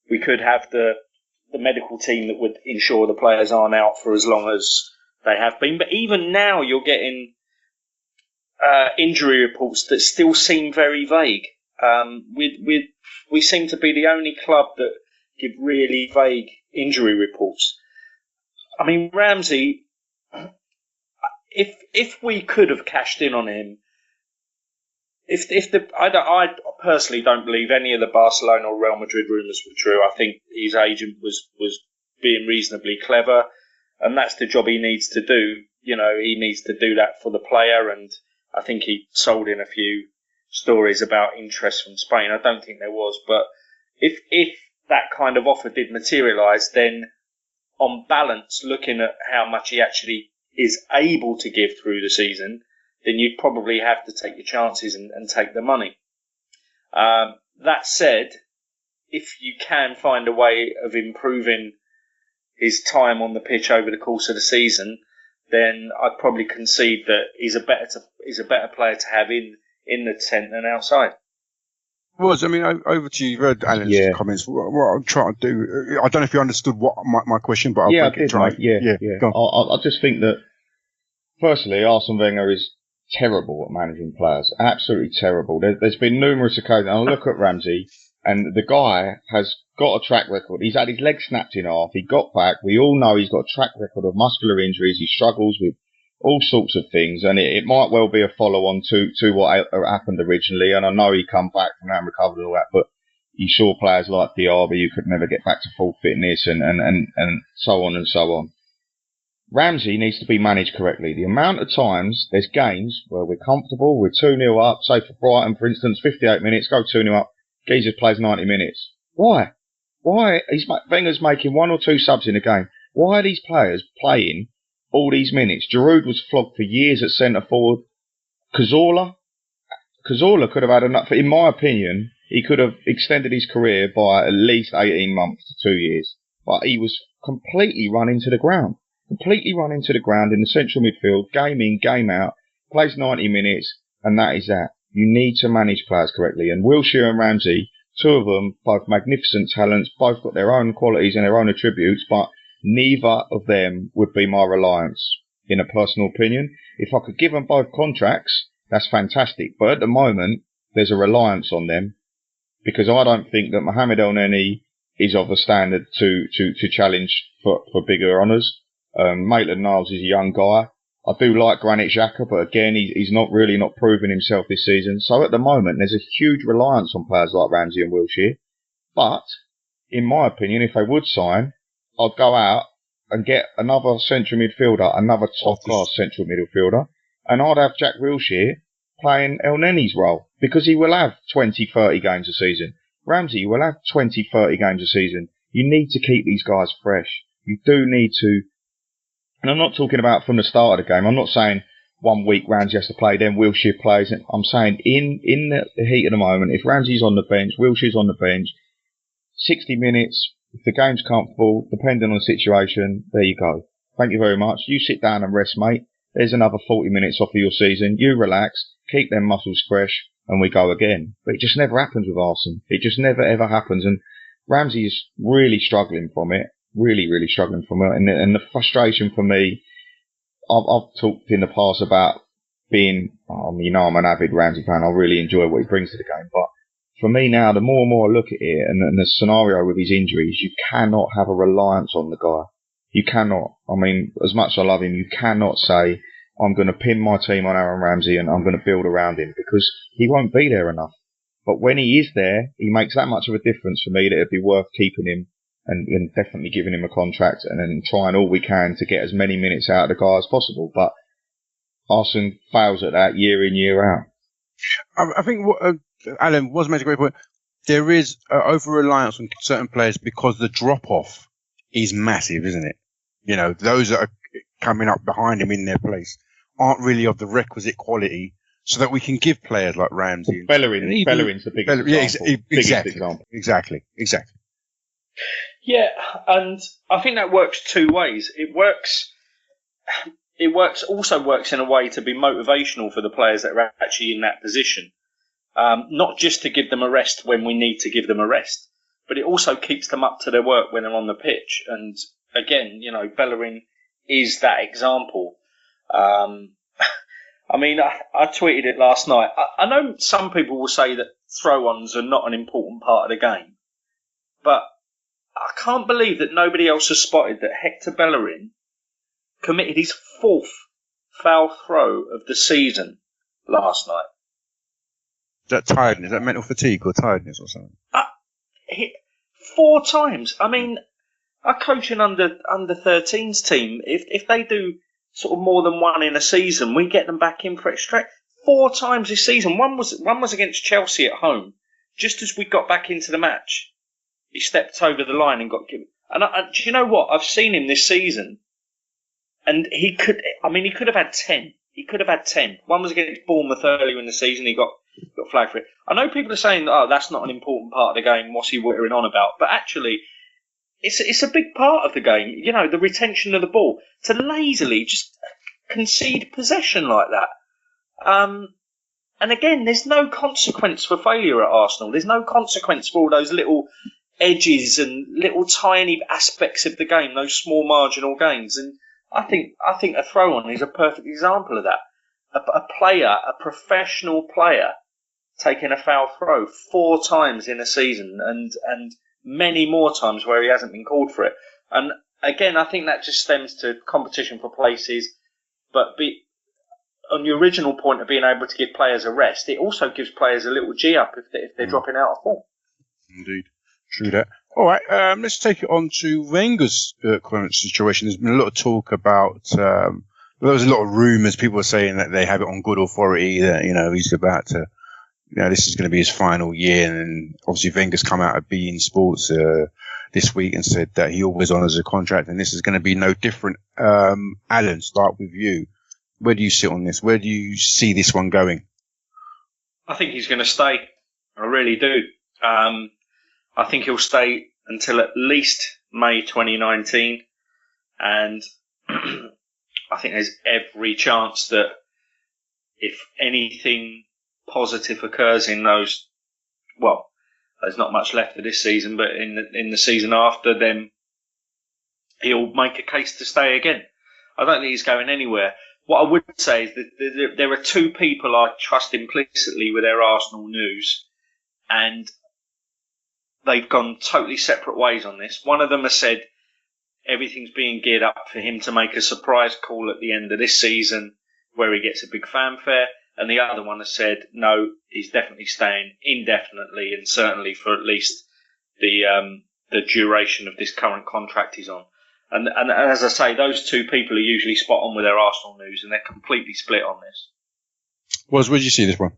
we could have the medical team that would ensure the players aren't out for as long as they have been. But even now, you're getting injury reports that still seem very vague. We seem to be the only club that give really vague injury reports. I mean, Ramsey, if we could have cashed in on him, I personally don't believe any of the Barcelona or Real Madrid rumours were true. I think his agent was being reasonably clever, and that's the job he needs to do. He needs to do that for the player, and I think he sold in a few stories about interest from Spain. I don't think there was, but if that kind of offer did materialise, then on balance, looking at how much he actually is able to give through the season, then you'd probably have to take your chances and take the money. That said, if you can find a way of improving his time on the pitch over the course of the season, then I'd probably concede that he's a better player to have in the tent than outside. Over to you. You've heard Alan's comments. What I'm trying to do, I don't know if you understood what my question, but I'll try. Yeah. Go on. I just think that, firstly, Arsene Wenger is terrible at managing players. Absolutely terrible. There's been numerous occasions. I look at Ramsey, and the guy has got a track record. He's had his leg snapped in half. He got back. We all know he's got a track record of muscular injuries. He struggles with all sorts of things, and it might well be a follow-on to what happened originally. And I know he come back from that and recovered and all that, but you saw players like Diaby who could never get back to full fitness, and so on and so on. Ramsey needs to be managed correctly. The amount of times there's games where we're comfortable, we're 2-0 up, say for Brighton, for instance, 58 minutes, go 2-0 up, Jesus plays 90 minutes. Why? Wenger's making 1 or 2 subs in a game. Why are these players playing all these minutes? Giroud was flogged for years at centre forward. Cazorla could have had enough. In my opinion, he could have extended his career by at least 18 months to 2 years. But he was completely run into the ground. Completely run into the ground in the central midfield, game in, game out, plays 90 minutes, and that is that. You need to manage players correctly. And Wilshere and Ramsey, 2 of them, both magnificent talents, both got their own qualities and their own attributes, but neither of them would be my reliance, in a personal opinion. If I could give them both contracts, that's fantastic. But at the moment, there's a reliance on them, because I don't think that Mohamed El Neni is of a standard to challenge for bigger honours. Maitland-Niles is a young guy. I do like Granit Xhaka, but again, he's not proving himself this season. So at the moment, there's a huge reliance on players like Ramsey and Wilshere. But, in my opinion, if they would sign, I'd go out and get another central midfielder, another top-class central midfielder, and I'd have Jack Wilshere playing El Neni's role, because he will have 20, 30 games a season. Ramsey will have 20, 30 games a season. You need to keep these guys fresh. You do need to. And I'm not talking about from the start of the game. I'm not saying 1 week Ramsey has to play, then Wilshere plays. I'm saying in the heat of the moment, if Ramsey's on the bench, Wilshere's on the bench, 60 minutes, if the game's comfortable, depending on the situation, there you go. Thank you very much. You sit down and rest, mate. There's another 40 minutes off of your season. You relax, keep them muscles fresh, and we go again. But it just never happens with Arsenal. It just never, ever happens. And Ramsey is really struggling from it. Really, really struggling from it. And the frustration for me, I've talked in the past about being, I'm an avid Ramsey fan. I really enjoy what he brings to the game. But for me now, the more and more I look at it and the scenario with his injuries, you cannot have a reliance on the guy. You cannot. I mean, as much as I love him, you cannot say, I'm going to pin my team on Aaron Ramsey and I'm going to build around him, because he won't be there enough. But when he is there, he makes that much of a difference for me that it'd be worth keeping him and definitely giving him a contract and then trying all we can to get as many minutes out of the guy as possible. But Arsenal fails at that year in, year out. I think what Alan was making a great point. There is over-reliance on certain players because the drop-off is massive, isn't it? You know, those that are coming up behind him in their place aren't really of the requisite quality so that we can give players like Ramsey. Bellerin's the biggest example. Exactly. Yeah, and I think that works two ways. It also works in a way to be motivational for the players that are actually in that position. Not just to give them a rest when we need to give them a rest, but it also keeps them up to their work when they're on the pitch. And again, you know, Bellerin is that example. I mean, I tweeted it last night. I know some people will say that throw-ons are not an important part of the game, but I can't believe that nobody else has spotted that Hector Bellerin committed his 4th foul throw of the season last night. Is that tiredness? Is that mental fatigue or tiredness or something? 4 times. I mean, I coach an under 13s team. If they do sort of more than one in a season, we get them back in for it straight. 4 times this season. One was against Chelsea at home. Just as we got back into the match, he stepped over the line and got given. And do you know what? I've seen him this season, and he could have had 10. He could have had 10. One was against Bournemouth earlier in the season. He got flagged for it. I know people are saying, "Oh, that's not an important part of the game. What's he whittering on about?" But actually, it's a big part of the game. You know, the retention of the ball. To lazily just concede possession like that. And again, there's no consequence for failure at Arsenal. There's no consequence for all those little edges and little tiny aspects of the game, those small marginal gains. And I think a throw-on is a perfect example of that. A professional player, taking a foul throw 4 times in a season, and many more times where he hasn't been called for it. And again, I think that just stems to competition for places. But on the original point of being able to give players a rest, it also gives players a little G up if they're dropping out of form. Indeed. True that. All right, let's take it on to Wenger's current situation. There's been a lot of talk about, there was a lot of rumours. People were saying that they have it on good authority that, you know, he's about to, you know, this is going to be his final year. And obviously Wenger's come out of beIN Sports this week and said that he always honours a contract, and this is going to be no different. Alan, start with you. Where do you sit on this? Where do you see this one going? I think he's going to stay. I really do. I think he'll stay until at least May 2019. And I think there's every chance that if anything positive occurs in those, well, there's not much left of this season, but in the season after, then he'll make a case to stay again. I don't think he's going anywhere. What I would say is that there are 2 people I trust implicitly with their Arsenal news, and they've gone totally separate ways on this. One of them has said everything's being geared up for him to make a surprise call at the end of this season where he gets a big fanfare. And the other one has said, no, he's definitely staying indefinitely and certainly for at least the duration of this current contract he's on. And as I say, those two people are usually spot on with their Arsenal news, and they're completely split on this. Wes, where did you see this one?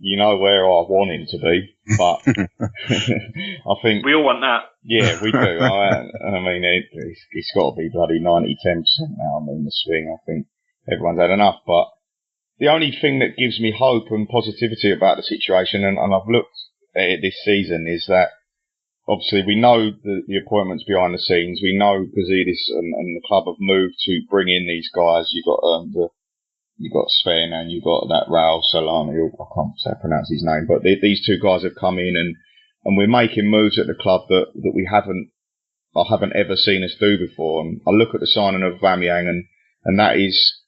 You know where I want him to be, but I think... We all want that. Yeah, we do. I mean, it's got to be bloody 90-10% now. I mean, the swing, I think everyone's had enough. But the only thing that gives me hope and positivity about the situation, and I've looked at it this season, is that obviously we know the appointments behind the scenes. We know Gazidis and the club have moved to bring in these guys. You've got Sven and you've got that Raul Solani, I can't say pronounce his name, but these two guys have come in and we're making moves at the club that we haven't ever seen us do before. And I look at the signing of Aubameyang and that is,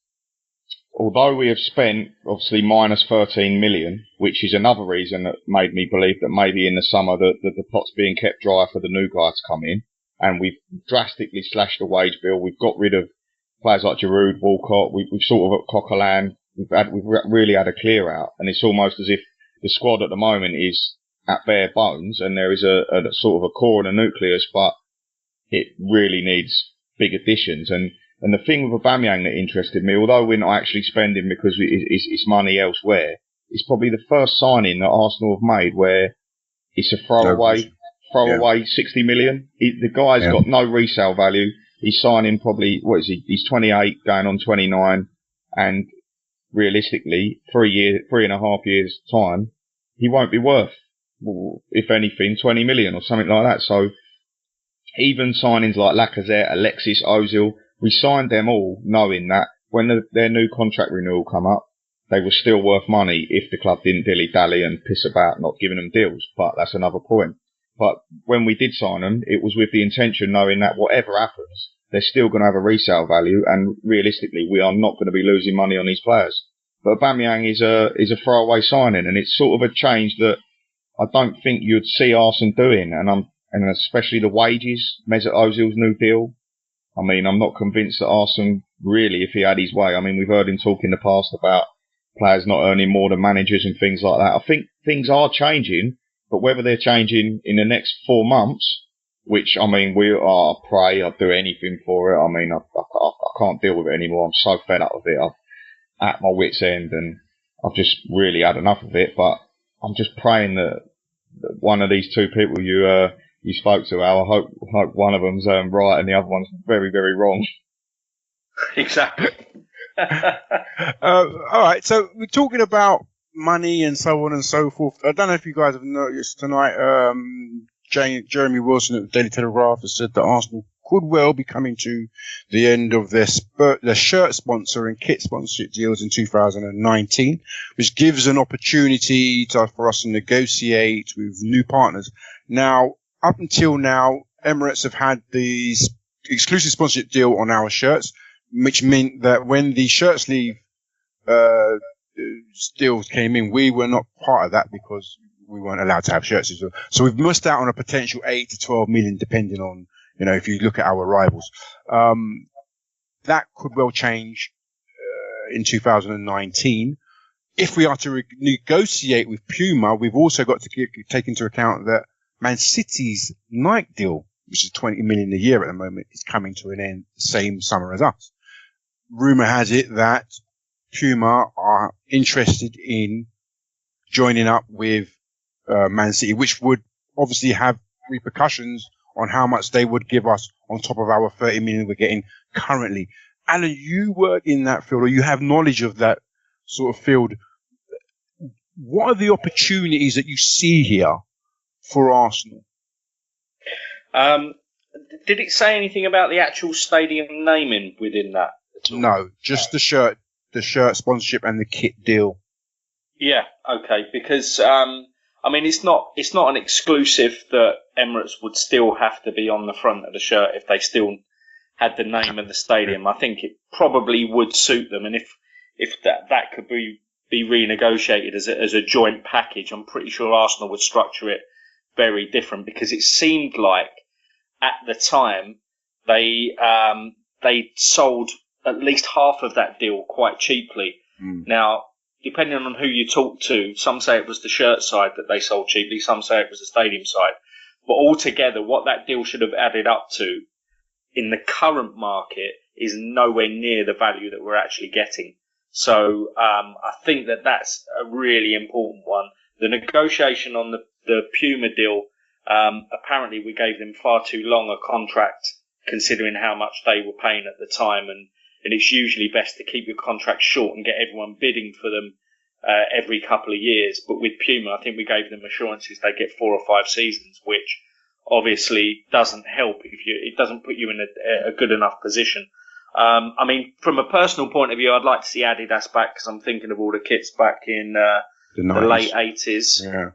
although we have spent obviously minus 13 million, which is another reason that made me believe that maybe in the summer the pot's being kept dry for the new guy to come in, and we've drastically slashed the wage bill. We've got rid of players like Giroud, Walcott, we've sort of got Coquelin, we've really had a clear out, and it's almost as if the squad at the moment is at bare bones, and there is a sort of a core and a nucleus, but it really needs big additions. And the thing with Aubameyang that interested me, although we're not actually spending because it's money elsewhere, it's probably the first signing that Arsenal have made where it's a throwaway 60 million. The guy's got no resale value. He's signing probably, he's 28, going on 29, and realistically, 3.5 years' time, he won't be worth, if anything, 20 million or something like that. So even signings like Lacazette, Alexis, Ozil, we signed them all knowing that when their new contract renewal come up, they were still worth money if the club didn't dilly-dally and piss about not giving them deals. But that's another point. But when we did sign them, it was with the intention knowing that whatever happens, they're still going to have a resale value, and realistically, we are not going to be losing money on these players. But Aubameyang is a throwaway signing, and it's sort of a change that I don't think you'd see Arsenal doing, and especially the wages. Mesut Ozil's new deal. I mean, I'm not convinced that Arsenal really, if he had his way. I mean, we've heard him talk in the past about players not earning more than managers and things like that. I think things are changing. But whether they're changing in the next 4 months, which, I mean, I'd do anything for it. I mean, I can't deal with it anymore. I'm so fed up with it. I'm at my wit's end and I've just really had enough of it. But I'm just praying that one of these two people you spoke to, Al, I hope one of them's right and the other one's very, very wrong. Exactly. All right. So we're talking about money and so on and so forth. I don't know if you guys have noticed tonight, Jeremy Wilson at the Daily Telegraph has said that Arsenal could well be coming to the end of their shirt sponsor and kit sponsorship deals in 2019, which gives an opportunity for us to negotiate with new partners. Now, up until now, Emirates have had the exclusive sponsorship deal on our shirts, which meant that when the shirt sleeve deals came in, we were not part of that because we weren't allowed to have shirts. So we've missed out on a potential 8 to 12 million, depending on, if you look at our rivals. That could well change in 2019. If we are to negotiate with Puma, we've also got to take into account that Man City's Nike deal, which is 20 million a year at the moment, is coming to an end the same summer as us. Rumor has it that Puma are interested in joining up with Man City, which would obviously have repercussions on how much they would give us on top of our 30 million we're getting currently. Alan, you work in that field, or you have knowledge of that sort of field. What are the opportunities that you see here for Arsenal? Did it say anything about the actual stadium naming within that at all? No, just the shirt sponsorship and the kit deal. Yeah, okay, because it's not an exclusive that Emirates would still have to be on the front of the shirt if they still had the name of the stadium. I think it probably would suit them, and if that could be renegotiated as a joint package, I'm pretty sure Arsenal would structure it very different, because it seemed like at the time they sold at least half of that deal quite cheaply. Now, depending on who you talk to, some say it was the shirt side that they sold cheaply, some say it was the stadium side. But altogether, what that deal should have added up to in the current market is nowhere near the value that we're actually getting. So I think that that's a really important one. The negotiation on the Puma deal, apparently we gave them far too long a contract considering how much they were paying at the time, and it's usually best to keep your contract short and get everyone bidding for them every couple of years. But with Puma, I think we gave them assurances they get 4 or 5 seasons, which obviously doesn't help it doesn't put you in a good enough position. I mean, from a personal point of view, I'd like to see Adidas back because I'm thinking of all the kits back in the late 80s. Yeah.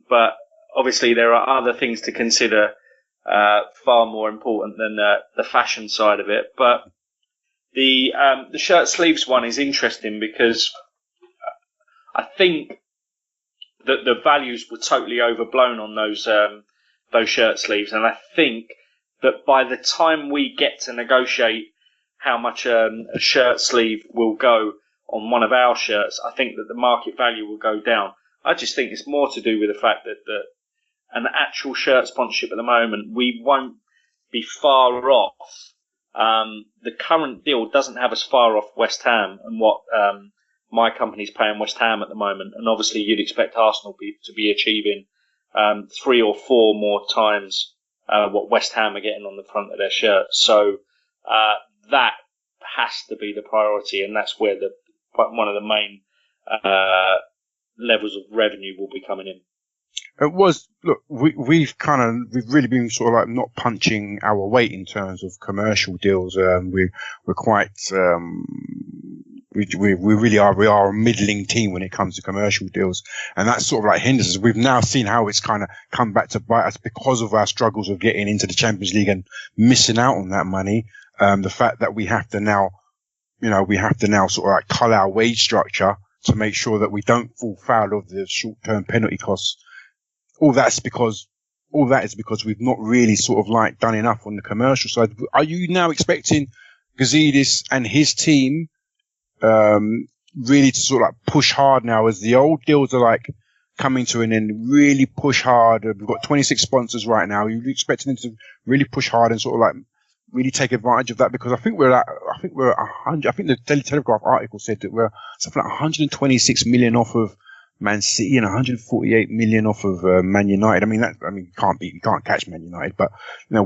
But obviously there are other things to consider far more important than the fashion side of it. But the shirt sleeves one is interesting because I think that the values were totally overblown on those shirt sleeves, and I think that by the time we get to negotiate how much a shirt sleeve will go on one of our shirts, I think that the market value will go down. I just think it's more to do with the fact that an actual shirt sponsorship at the moment, we won't be far off. The current deal doesn't have us far off West Ham and what my company's paying West Ham at the moment, and obviously you'd expect Arsenal to be achieving 3 or 4 more times what West Ham are getting on the front of their shirts. So that has to be the priority, and that's where one of the main levels of revenue will be coming in. It was, look, we've really been sort of like not punching our weight in terms of commercial deals. We're quite, we really are. We are a middling team when it comes to commercial deals, and that's sort of like hinders us. We've now seen how it's kind of come back to bite us because of our struggles of getting into the Champions League and missing out on that money. The fact that we have to now sort of like cull our wage structure to make sure that we don't fall foul of the short-term penalty costs. All that is because we've not really sort of like done enough on the commercial side. Are you now expecting Gazidis and his team really to sort of like push hard now as the old deals are like coming to an end, really push hard? We've got 26 sponsors right now. Are you expecting them to really push hard and sort of like really take advantage of that? Because I think we're 100. I think the Daily Telegraph article said that we're something like 126 million off of Man City and 148 million off of Man United. I mean, you can't catch Man United, but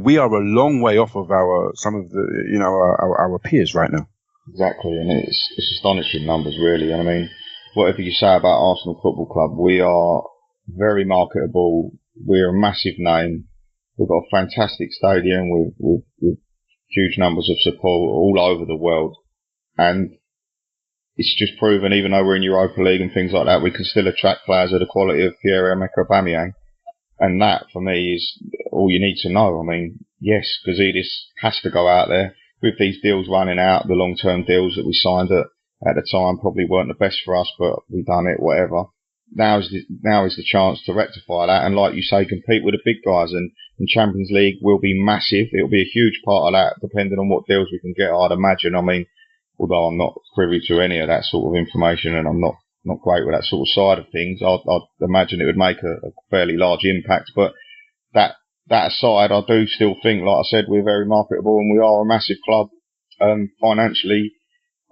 we are a long way off of some of the our peers right now. Exactly, and it's astonishing numbers, really. And I mean, whatever you say about Arsenal Football Club, we are very marketable. We're a massive name. We've got a fantastic stadium with huge numbers of support all over the world, and it's just proven, even though we're in Europa League and things like that, we can still attract players of the quality of Pierre-Emerick Aubameyang. And that, for me, is all you need to know. I mean, yes, Gazidis has to go out there. With these deals running out, the long-term deals that we signed at the time probably weren't the best for us, but we done it, whatever. Now is the chance to rectify that, and like you say, compete with the big guys. And Champions League will be massive. It'll be a huge part of that, depending on what deals we can get, I'd imagine. I mean, although I'm not privy to any of that sort of information, and I'm not great with that sort of side of things, I'd imagine it would make a fairly large impact. But that aside, I do still think, like I said, we're very marketable, and we are a massive club financially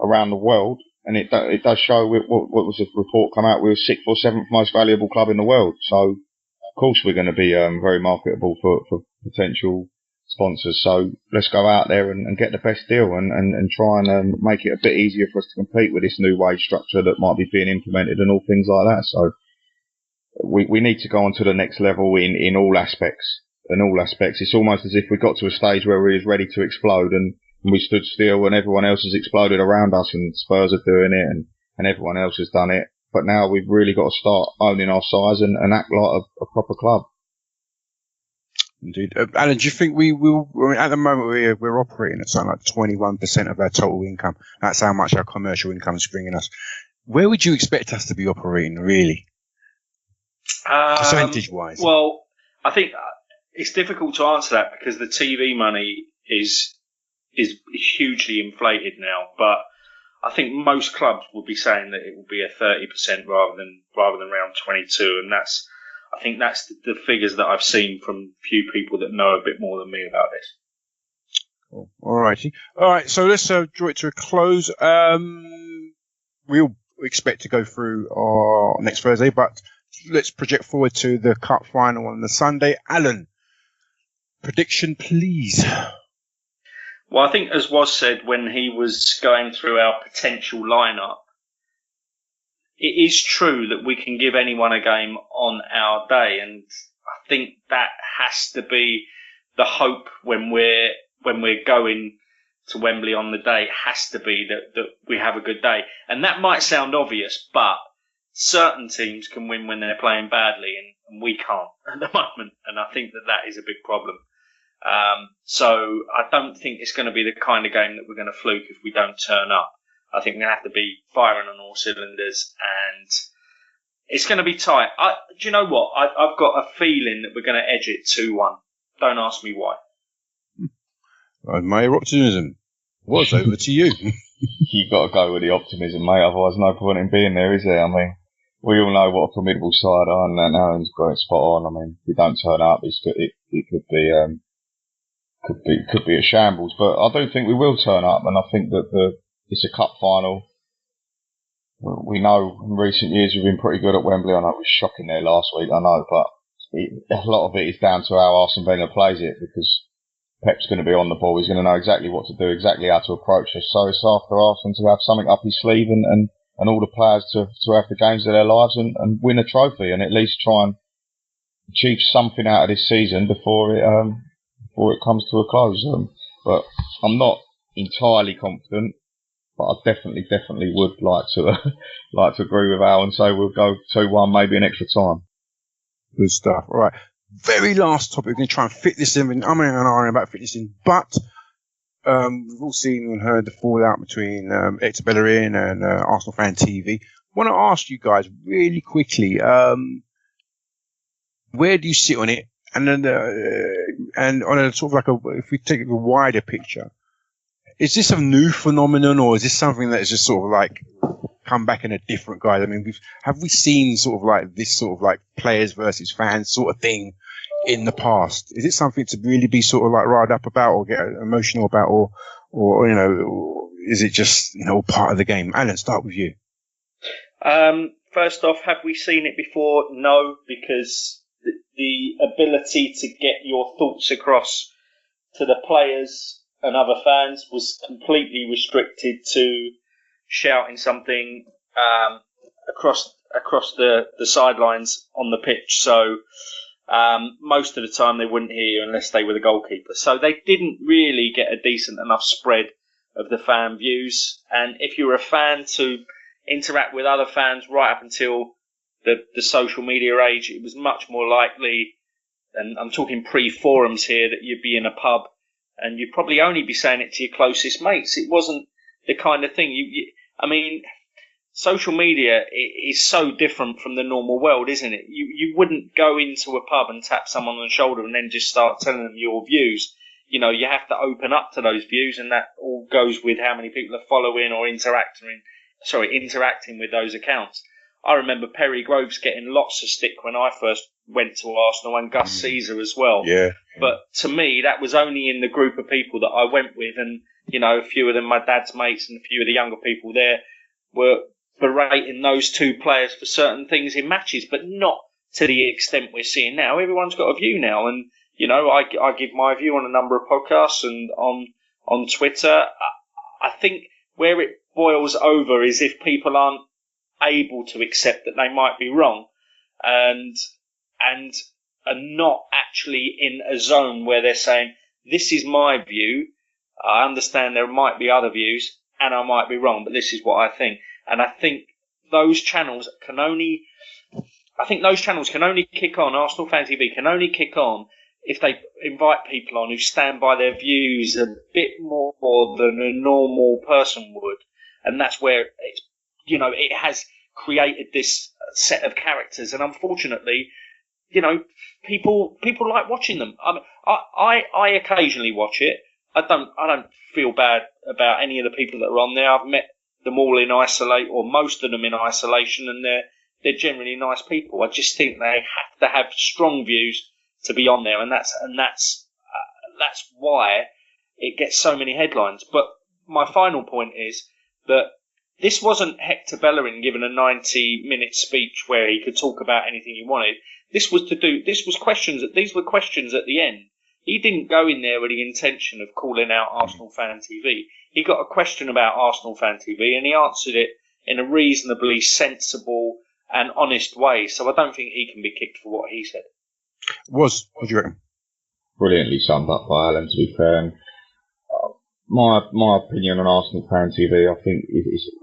around the world. And it does show. What was the report come out? We were 6th or 7th most valuable club in the world. So of course we're going to be very marketable for potential sponsors. So let's go out there and get the best deal and try and make it a bit easier for us to compete with this new wage structure that might be being implemented and all things like that. So we need to go on to the next level in all aspects. In all aspects, it's almost as if we got to a stage where we was ready to explode, and we stood still and everyone else has exploded around us, and Spurs are doing it and everyone else has done it. But now we've really got to start owning our size and act like a proper club. Indeed. Alan, do you think we will, at the moment we're operating at something like 21% of our total income. That's how much our commercial income is bringing us. Where would you expect us to be operating, really? Percentage-wise? Well, I think it's difficult to answer that because the TV money is hugely inflated now. But I think most clubs will be saying that it will be a 30% rather than around 22, and I think that's the figures that I've seen from few people that know a bit more than me about this. Cool. All righty. All right, so let's draw it to a close. We'll expect to go through next Thursday, but let's project forward to the cup final on the Sunday. Alan, prediction, please. Well, I think, as was said when he was going through our potential lineup, it is true that we can give anyone a game on our day, and I think that has to be the hope when we're going to Wembley on the day. It has to be that we have a good day, and that might sound obvious, but certain teams can win when they're playing badly, and we can't at the moment, and I think that is a big problem. So I don't think it's going to be the kind of game that we're going to fluke if we don't turn up. I think we're going to have to be firing on all cylinders, and it's going to be tight. Do you know what? I've got a feeling that we're going to edge it 2-1. Don't ask me why. My optimism was over to you. You've got to go with the optimism, mate. Otherwise, no point in being there, is there? I mean, we all know what a formidable side are, and Alan's got it spot on. I mean, if we don't turn up, it could be a shambles. But I do think we will turn up, and I think that it's a cup final. We know in recent years we've been pretty good at Wembley. I know it was shocking there last week, I know, but a lot of it is down to how Arsene Wenger plays it, because Pep's going to be on the ball. He's going to know exactly what to do, exactly how to approach us. So it's after Arsene to have something up his sleeve and all the players to have the games of their lives and win a trophy, and at least try and achieve something out of this season before it comes to a close. But I'm not entirely confident, but I definitely would like to agree with Al and say we'll go 2-1, maybe an extra time. Good stuff. All right. Very last topic. We're going to try and fit this in. I'm going to about fit this in, but we've all seen and heard the fallout between Hector Bellerin and Arsenal Fan TV. I want to ask you guys really quickly, where do you sit on it? And then, and on a sort of like if we take a wider picture, is this a new phenomenon, or is this something that is just sort of like come back in a different guise? I mean, have we seen sort of like this sort of like players versus fans sort of thing in the past? Is it something to really be sort of like riled up about or get emotional about, or you know, or is it just, you know, part of the game? Alan, start with you. First off, have we seen it before? No, because the ability to get your thoughts across to the players and other fans was completely restricted to shouting something across the sidelines on the pitch. So most of the time they wouldn't hear you unless they were the goalkeeper. So they didn't really get a decent enough spread of the fan views. And if you were a fan to interact with other fans right up until the social media age, it was much more likely, and I'm talking pre-forums here, that you'd be in a pub and you'd probably only be saying it to your closest mates. It wasn't the kind of thing I mean, social media is so different from the normal world, isn't it? You wouldn't go into a pub and tap someone on the shoulder and then just start telling them your views. You know, you have to open up to those views, and that all goes with how many people are following or interacting with those accounts. I remember Perry Groves getting lots of stick when I first went to Arsenal, and Gus Caesar as well. Yeah. But to me, that was only in the group of people that I went with, and you know, a few of them, my dad's mates, and a few of the younger people there were berating those two players for certain things in matches, but not to the extent we're seeing now. Everyone's got a view now, and you know, I give my view on a number of podcasts and on Twitter. I think where it boils over is if people aren't able to accept that they might be wrong, and are not actually in a zone where they're saying, this is my view, I understand there might be other views and I might be wrong, but this is what I think. And I think those channels can only kick on, Arsenal Fan TV can only kick on if they invite people on who stand by their views a bit more than a normal person would. And that's where it's, you know, it has created this set of characters, and unfortunately, you know, people like watching them. I occasionally watch it. I don't feel bad about any of the people that are on there. I've met them all in or most of them in isolation, and they're generally nice people. I just think they have to have strong views to be on there, and that's why it gets so many headlines. But my final point is that this wasn't Hector Bellerin given a 90-minute speech where he could talk about anything he wanted. These were questions at the end. He didn't go in there with the intention of calling out Arsenal Fan TV. He got a question about Arsenal Fan TV and he answered it in a reasonably sensible and honest way. So I don't think he can be kicked for what he said. What do you reckon? Brilliantly summed up by Alan, to be fair. And, my opinion on Arsenal Fan TV, I think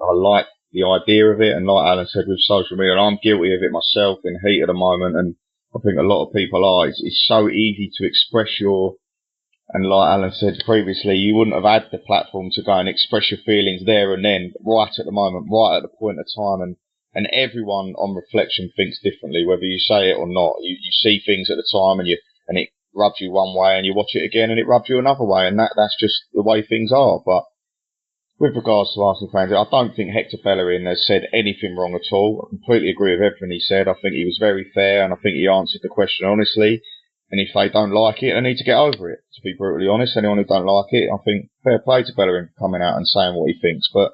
I like the idea of it, and like Alan said with social media, and I'm guilty of it myself in heat at the moment, and I think a lot of people are. It's so easy to express and like Alan said previously, you wouldn't have had the platform to go and express your feelings there and then, right at the moment, right at the point of time, and everyone on reflection thinks differently, whether you say it or not. You see things at the time and it rubs you one way, and you watch it again and it rubs you another way, and that's just the way things are. But with regards to Arsenal fans, I don't think Hector Bellerin has said anything wrong at all. I completely agree with everything he said. I think he was very fair, and I think he answered the question honestly. And if they don't like it, they need to get over it, to be brutally honest. Anyone who don't like it, I think fair play to Bellerin coming out and saying what he thinks. But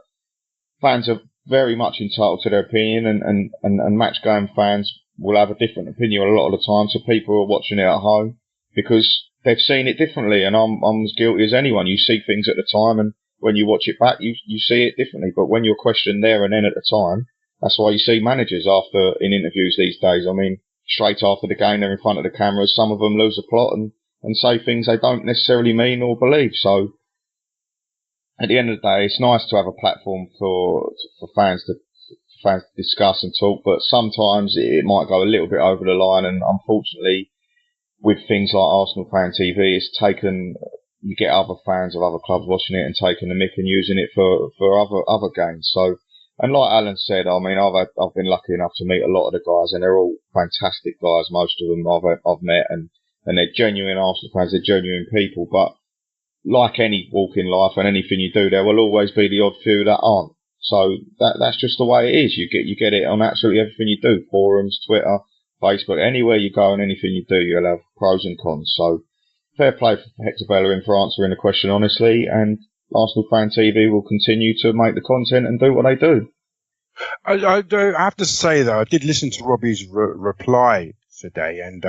fans are very much entitled to their opinion, and match-going fans will have a different opinion a lot of the time to people who are watching it at home, because they've seen it differently, and I'm as guilty as anyone. You see things at the time, and when you watch it back, you see it differently. But when you're questioned there and then at the time, that's why you see managers in interviews these days. I mean, straight after the game, they're in front of the cameras. Some of them lose the plot and say things they don't necessarily mean or believe. So at the end of the day, it's nice to have a platform for fans to discuss and talk, but sometimes it might go a little bit over the line, and unfortunately, with things like Arsenal Fan TV, you get other fans of other clubs watching it and taking the mick and using it for other games. So, and like Alan said, I mean, I've been lucky enough to meet a lot of the guys, and they're all fantastic guys. Most of them I've met, and they're genuine Arsenal fans. They're genuine people. But like any walk in life and anything you do, there will always be the odd few that aren't. So that's just the way it is. You get it on absolutely everything you do: forums, Twitter, Facebook, anywhere you go, and anything you do, you'll have pros and cons. So fair play for Hector Bellerin for answering the question honestly, and Arsenal Fan TV will continue to make the content and do what they do. I have to say, though, I did listen to Robbie's reply today, and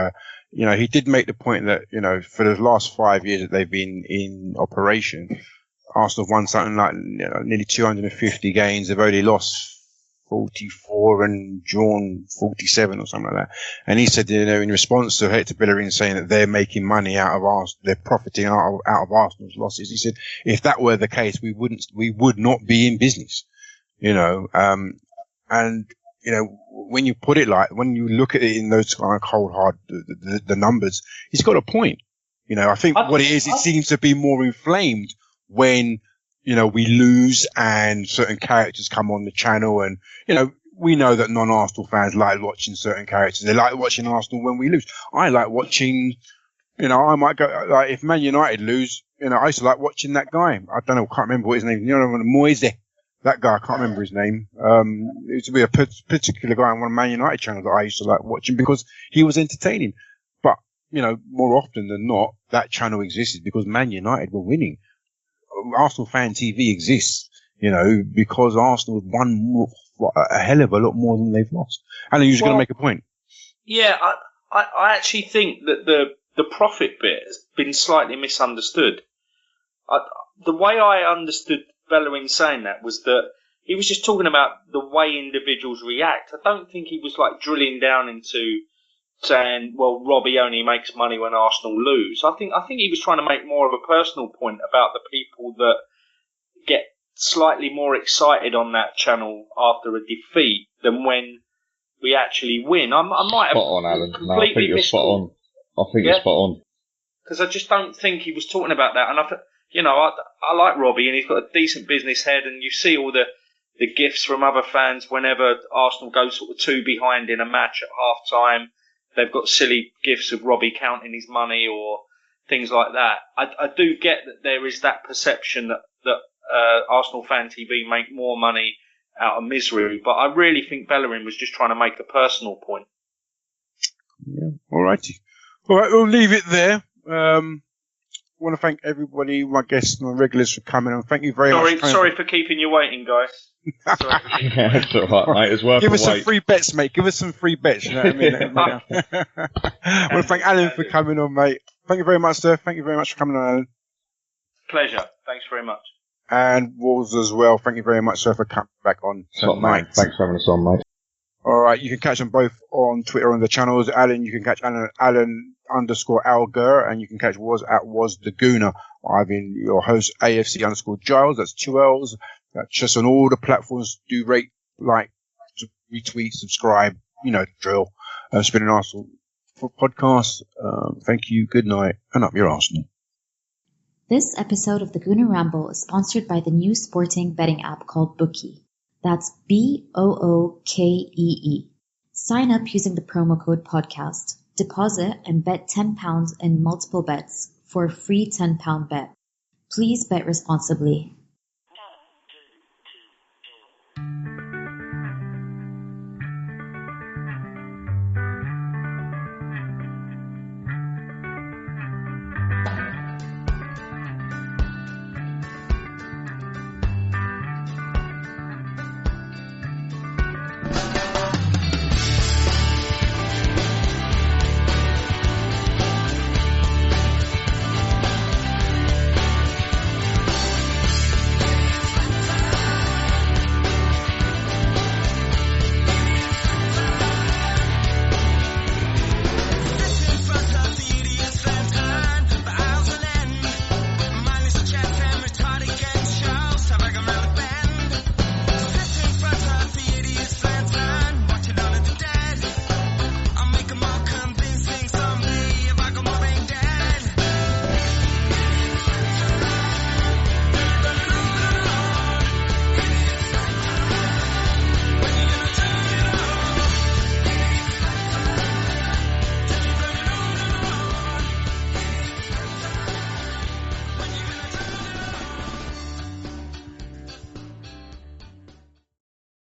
he did make the point that for the last 5 years that they've been in operation, Arsenal have won something like nearly 250 games. They've only lost 44 and drawn 47 or something like that. And he said, in response to Hector Bellerin saying that they're making money out of Arsenal, they're profiting out of Arsenal's losses, he said, if that were the case, we would not be in business. And when you put it when you look at it in those kind of cold hard the numbers, he's got a point. I think what it is, it seems to be more inflamed when we lose and certain characters come on the channel, and we know that non-Arsenal fans like watching certain characters. They like watching Arsenal when we lose. I like watching. I might go if Man United lose. I used to like watching that guy. I don't know, can't remember what his name. Moise. That guy, I can't remember his name. It used to be a particular guy on one of Man United channels that I used to like watching because he was entertaining. But, more often than not, that channel existed because Man United were winning. Arsenal Fan TV exists, because Arsenal have won a hell of a lot more than they've lost. Alan, you're just going to make a point. Yeah, I actually think that the profit bit has been slightly misunderstood. The way I understood Bellerin saying that was that he was just talking about the way individuals react. I don't think he was drilling down into saying, well, Robbie only makes money when Arsenal lose. I think he was trying to make more of a personal point about the people that get slightly more excited on that channel after a defeat than when we actually win. I might have spot on, Alan. completely No, I think you're spot on. I think you're spot on. Because I just don't think he was talking about that. And I like Robbie, and he's got a decent business head, and you see all the gifts from other fans whenever Arsenal go sort of 2 behind in a match at half time. They've got silly gifs of Robbie counting his money, or things like that. I do get that there is that perception that Arsenal Fan TV make more money out of misery, but I really think Bellerin was just trying to make a personal point. Yeah. All righty. All right, we'll leave it there. I want to thank everybody, my guests, my regulars for coming on. Thank you very much. Sorry for keeping you waiting, guys. That's all right, mate. It's worth Give us the some wait. free bets, mate. Give us some free bets. You know what I mean? I want to thank Alan for coming on, mate. Thank you very much, sir. Thank you very much for coming on, Alan. Pleasure. Thanks very much. And Walls as well. Thank you very much, sir, for coming back on tonight. Thanks for having us on, mate. All right, you can catch them both on Twitter on the channels. Alan, you can catch Alan_Alger, and you can catch Was the Gooner. I've been your host, AFC_Giles. That's 2 L's. That's just on all the platforms. Do rate, like, retweet, subscribe. You know the drill. It's been an Arsenal podcast. Thank you. Good night, and up your Arsenal. This episode of the Gooner Ramble is sponsored by the new sporting betting app called Bookie. That's BOOKEE. Sign up using the promo code podcast. Deposit and bet £10 in multiple bets for a free £10 bet. Please bet responsibly.